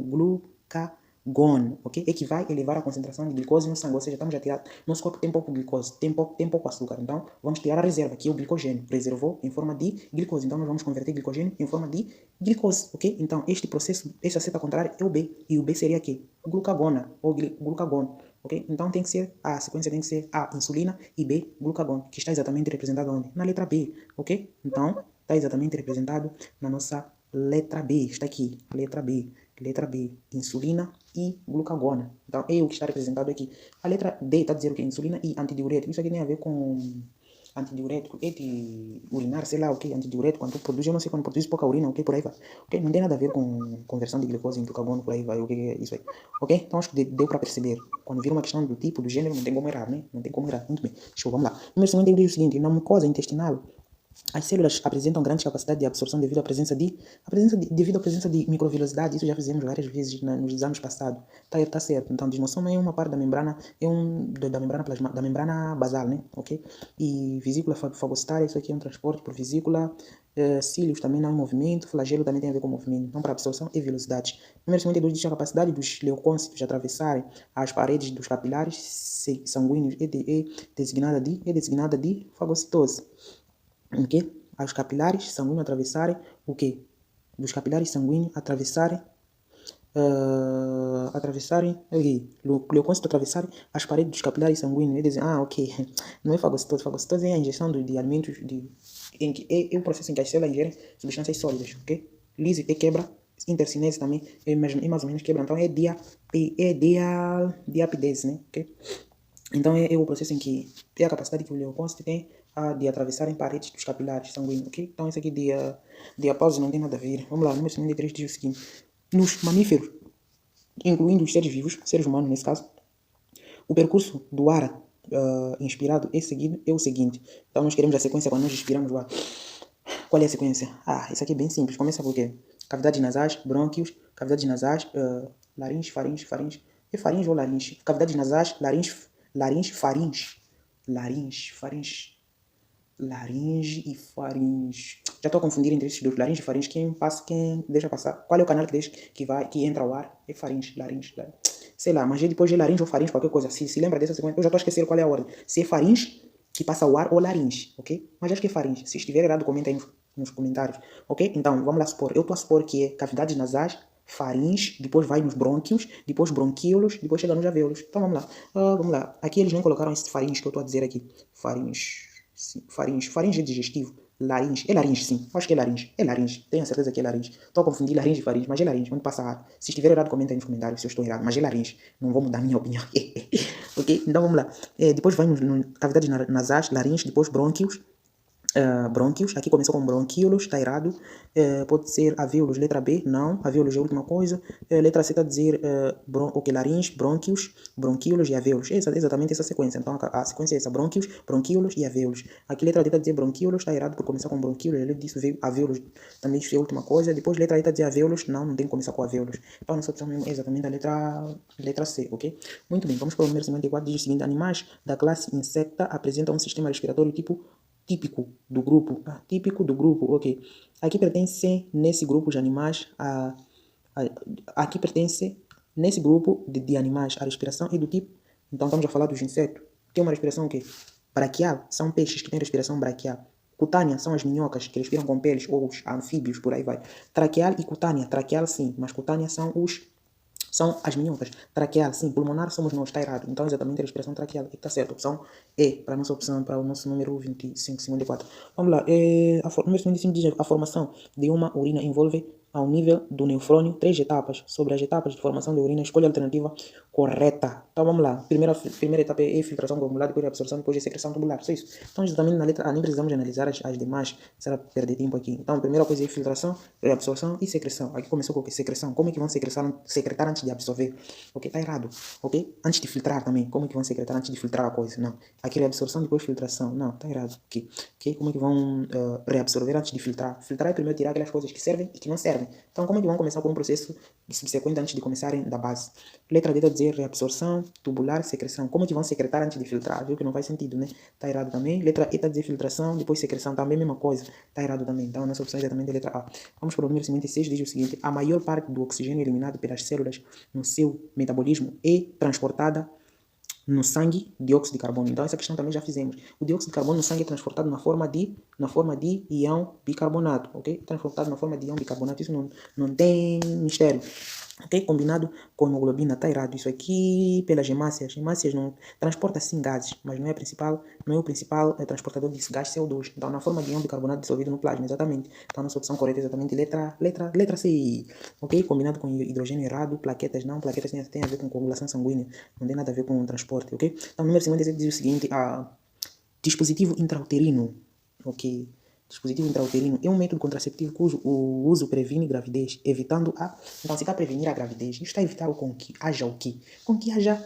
Ok? É que vai elevar a concentração de glicose no sangue, ou seja, estamos a tirar, nosso corpo tem pouco glicose, tem pouco açúcar, então vamos tirar a reserva, que é o glicogênio, reservou em forma de glicose, então nós vamos converter glicogênio em forma de glicose, ok? Então este processo, esta seta contrária é o B, e o B seria aqui, glucagona, ou glucagon, ok? Então tem que ser, a sequência tem que ser A, insulina, e B, glucagon, que está exatamente representado onde? Na letra B, ok? Então, está exatamente representado na nossa letra B, está aqui, letra B, insulina e glucagona. Então, é o que está representado aqui. A letra D está dizendo que é insulina e antidiurético. Isso aqui tem a ver com antidiurético, é de urinar, sei lá o que, antidiurético, quando produz, eu não sei quando produz pouca urina, ok, por aí vai. Ok, não tem nada a ver com conversão de glicose em glucagon, por aí vai, o que é isso aí. Ok, então acho que deu para perceber. Quando vira uma questão do tipo, do gênero, não tem como errar, né? Não tem como errar. Muito bem, show, vamos lá. Número 51 diz o seguinte, na mucosa intestinal, As células apresentam grande capacidade de absorção devido devido à presença de microvilosidade. Isso já fizemos várias vezes nos exames passados. Tá certo. Então, desmossoma é uma parte da membrana, da membrana da membrana basal, né? Ok? E vesícula fagocitária, isso aqui é um transporte por vesícula. Cílios também não é movimento, flagelo também tem a ver com movimento. Então, para absorção e velocidade. Número 52 diz a capacidade dos leucócitos de atravessarem as paredes dos capilares sanguíneos designada de fagocitose. Ok? Os capilares sanguíneos atravessarem o quê? Dos capilares sanguíneos atravessarem leucócito atravessarem as paredes dos capilares sanguíneos. Eles dizem, ok, não é fagocitose. Fagocitose é a injeção de alimentos em que é o processo em que as células ingerem substâncias sólidas, ok? Lise é quebra, intercinese também é mais ou menos quebra. Então é diapidese, né? Ok? Então é o processo em que é a capacidade que o leucócito tem de atravessarem paredes dos capilares sanguíneos, ok? Então isso aqui de apause não tem nada a ver. Vamos lá, o número 53 diz o seguinte. Nos mamíferos, incluindo os seres vivos, seres humanos nesse caso, o percurso do ar inspirado é o seguinte. Então nós queremos a sequência quando nós inspiramos o ar. Qual é a sequência? Isso aqui é bem simples. Começa por quê? Cavidades nasais, brônquios, cavidades nasais, laringe, faringe. É faringe ou laringe? Cavidades nasais, laringe, faringe. Laringe e faringe. Já estou a confundir entre esses dois. Laringe e faringe. Quem deixa passar? Qual é o canal que entra o ar? É faringe, laringe. Sei lá, mas depois de laringe ou faringe, qualquer coisa. Se lembra dessa sequência? Eu já estou a esquecer qual é a ordem. Se é faringe que passa o ar ou laringe, ok? Mas acho que é faringe. Se estiver errado, comenta aí nos comentários, ok? Então, vamos lá supor. Eu estou a supor que é cavidades nasais, faringe, depois vai nos brônquios, depois bronquíolos, depois chega nos alvéolos. Então, vamos lá. Vamos lá. Aqui eles nem colocaram esse faringe que eu estou a dizer aqui. Faringe é digestivo. Laringe. É laringe, sim. Acho que é laringe. É laringe. Tenho certeza que é laringe. Estou a confundir laringe e faringe, mas é laringe. Onde passa ar. Se estiver errado, comenta aí nos comentários se eu estou errado. Mas é laringe. Não vou mudar a minha opinião. Ok? Então vamos lá. Depois vai cavidades nasais, laringe, depois brônquios. Brônquios, aqui começou com bronquíolos, está errado. Pode ser alvéolos, letra B, não, alvéolos é a última coisa. Letra C está a dizer laringe, brônquios, bronquíolos e alvéolos. É exatamente essa sequência. Então a sequência é essa: brônquios, bronquíolos e alvéolos. Aqui letra D está a dizer bronquíolos, está errado por começar com bronquíolos. Ele disse veio alvéolos, também disse a última coisa. Depois letra E está a dizer alvéolos, não tem que começar com alvéolos. Então a nossa opção é exatamente a letra C, ok? Muito bem, vamos para o número 54, diz o seguinte: animais da classe insecta apresentam um sistema respiratório típico do grupo, ok. Aqui pertence nesse grupo de animais aqui pertence nesse grupo de animais a respiração é do tipo, então estamos a falar dos insetos. Tem uma respiração o quê? Braquial, são peixes que têm respiração braquial. Cutânea são as minhocas que respiram com peles, ou os anfíbios, por aí vai. Traqueal e cutânea, traqueal sim, mas cutânea são as minhocas. Traqueal, sim. Pulmonar somos nós, está errado. Então, exatamente a respiração traqueal. Está certo. A opção E, para a nossa opção, para o nosso número 2554. Vamos lá. O número 25 diz a formação de uma urina envolve ao nível do nefrônio 3 etapas. Sobre as etapas de formação de urina, escolha a alternativa correta. Então, vamos lá. Primeira etapa é filtração glomerular, depois absorção, depois secreção tubular. Só isso. Então, exatamente na letra A, nem precisamos analisar as demais, será perder tempo aqui. Então, a primeira coisa é filtração, absorção e secreção. Aqui começou com o que? Secreção. Como é que vão secretar antes de absorver? Ok, tá errado. Ok? Antes de filtrar também. Como é que vão secretar antes de filtrar a coisa? Não. Aqui é absorção, depois filtração. Não, tá errado. Ok? Como é que vão reabsorver antes de filtrar? Filtrar é primeiro tirar aquelas coisas que servem e que não servem. Então, como é que vão começar por um processo subsequente antes de começarem da base? Letra D está a dizer reabsorção, tubular, secreção. Como é que vão secretar antes de filtrar? Viu que não faz sentido, né? Tá errado também. Letra E está a dizer filtração, depois secreção. Também mesma coisa. Tá errado também. Então, a nossa opção é exatamente a letra A. Vamos para o número 56, diz o seguinte: a maior parte do oxigênio eliminado pelas células no seu metabolismo é transportada no sangue, dióxido de carbono. Então, essa questão também já fizemos. O dióxido de carbono no sangue é transportado na forma de íon bicarbonato, ok? Transportado na forma de íon bicarbonato. Isso não tem mistério. Ok? Combinado com hemoglobina, tá errado. Isso aqui pelas hemácias. Hemácias não transporta sim gases, mas não é o principal transportador desse gás CO2. Então, na forma de íon bicarbonato dissolvido no plasma, exatamente. Então, a nossa opção correta é exatamente letra C. Ok? Combinado com hidrogênio errado, plaquetas não. Plaquetas tem a ver com coagulação sanguínea, não tem nada a ver com transporte, ok? Então, o número 57 diz o seguinte: dispositivo intrauterino, ok? Dispositivo intrauterino é um método contraceptivo cujo o uso previne gravidez, evitando a... Então, se está a prevenir a gravidez, isto está a evitar com que haja o quê? Com que haja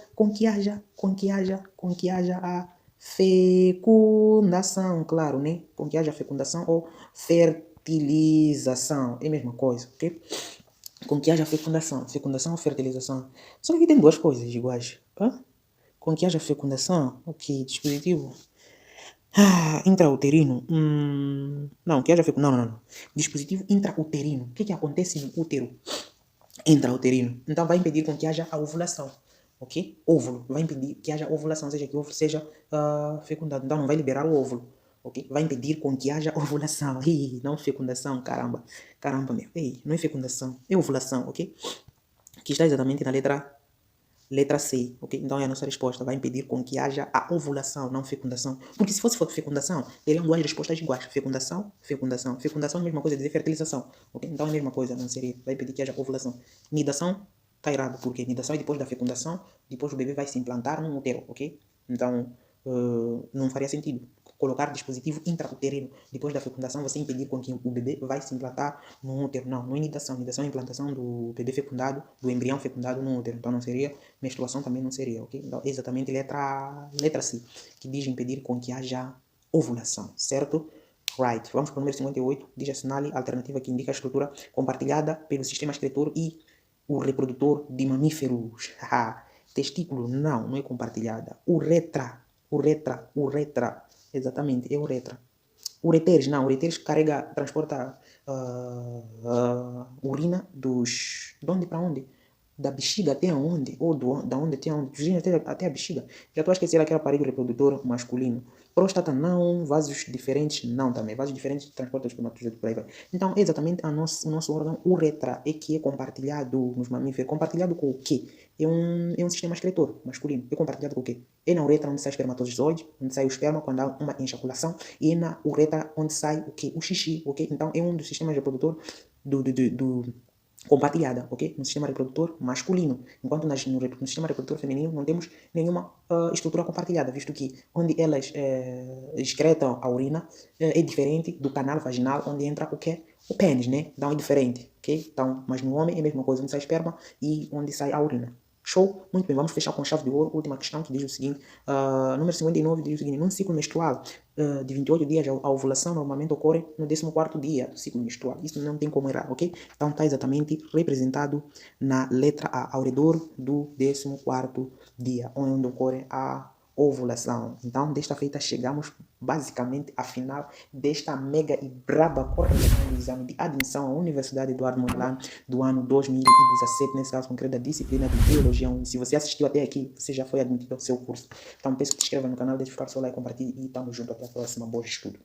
Fecundação, claro, né? Com que haja fecundação ou fertilização. É a mesma coisa, ok? Com que haja fecundação. Fecundação ou fertilização. Só que tem duas coisas iguais. Hã? Com que haja fecundação, ok, dispositivo intrauterino. Não, que haja fecundação. Não. Dispositivo intrauterino. O que acontece no útero intrauterino? Então vai impedir com que haja a ovulação. Ok? Óvulo. Vai impedir que haja ovulação, ou seja, que o óvulo seja fecundado. Então não vai liberar o óvulo. Ok? Vai impedir com que haja ovulação. Não fecundação, caramba. Caramba, meu. Não é fecundação, é ovulação, ok? Que está exatamente na letra C, ok? Então é a nossa resposta. Vai impedir com que haja a ovulação, não fecundação. Porque se fosse fecundação, teriam duas respostas iguais. Fecundação, fecundação. Fecundação é a mesma coisa, dizer fertilização, ok? Então é a mesma coisa, não seria. Vai impedir que haja ovulação. Nidação, está errado, porque nidação é depois da fecundação, depois o bebê vai se implantar no útero, ok? Então não faria sentido colocar dispositivo intrauterino depois da fecundação, você impedir com que o bebê vai se implantar no útero. Não é nidação. Nidação é a implantação do bebê fecundado, do embrião fecundado no útero. Então não seria, menstruação também não seria, ok? Então exatamente letra C, que diz impedir com que haja ovulação, certo? Right. Vamos para o número 58, diz assinale alternativa que indica a estrutura compartilhada pelo sistema excretor e o reprodutor de mamíferos. Testículo, não é compartilhada. Uretra. Exatamente, é uretra. Ureteres, não, ureteres transporta urina de onde para onde? Da bexiga até onde? Ou da onde até onde? Urina até a bexiga. Já estou a esquecer aquele aparelho reprodutor masculino. Próstata não, vasos diferentes não também. Vasos diferentes transportam os espermatozoides por aí vai. Então, é exatamente o nosso órgão uretra é que é compartilhado nos mamíferos. Compartilhado com o quê? É um sistema excretor masculino. É compartilhado com o quê? É na uretra onde sai o espermatozoide, onde sai o esperma quando há uma ejaculação, e é na uretra onde sai o quê? O xixi, ok? Então, é um dos sistemas reprodutor do compartilhada, ok? No sistema reprodutor masculino. Enquanto no sistema reprodutor feminino não temos nenhuma estrutura compartilhada, visto que onde elas excretam a urina é diferente do canal vaginal onde entra o quê? O pênis, né? Então é diferente, ok? Então, mas no homem é a mesma coisa, onde sai esperma e onde sai a urina. Show? Muito bem, vamos fechar com chave de ouro. Última questão que diz o seguinte, número 59 diz o seguinte, num ciclo menstrual de 28 dias, a ovulação normalmente ocorre no 14º dia do ciclo menstrual. Isso não tem como errar, ok? Então está exatamente representado na letra A, ao redor do 14º dia, onde ocorre a ovulação. Então, desta feita, chegamos basicamente à final desta mega e braba correção do exame de admissão à Universidade Eduardo Mondlane do ano 2017, nesse caso concreto da disciplina de Biologia 1. Se você assistiu até aqui, você já foi admitido ao seu curso. Então, peço que te inscreva no canal, deixe o seu like, compartilhe e tamo junto. Até a próxima. Bom estudo.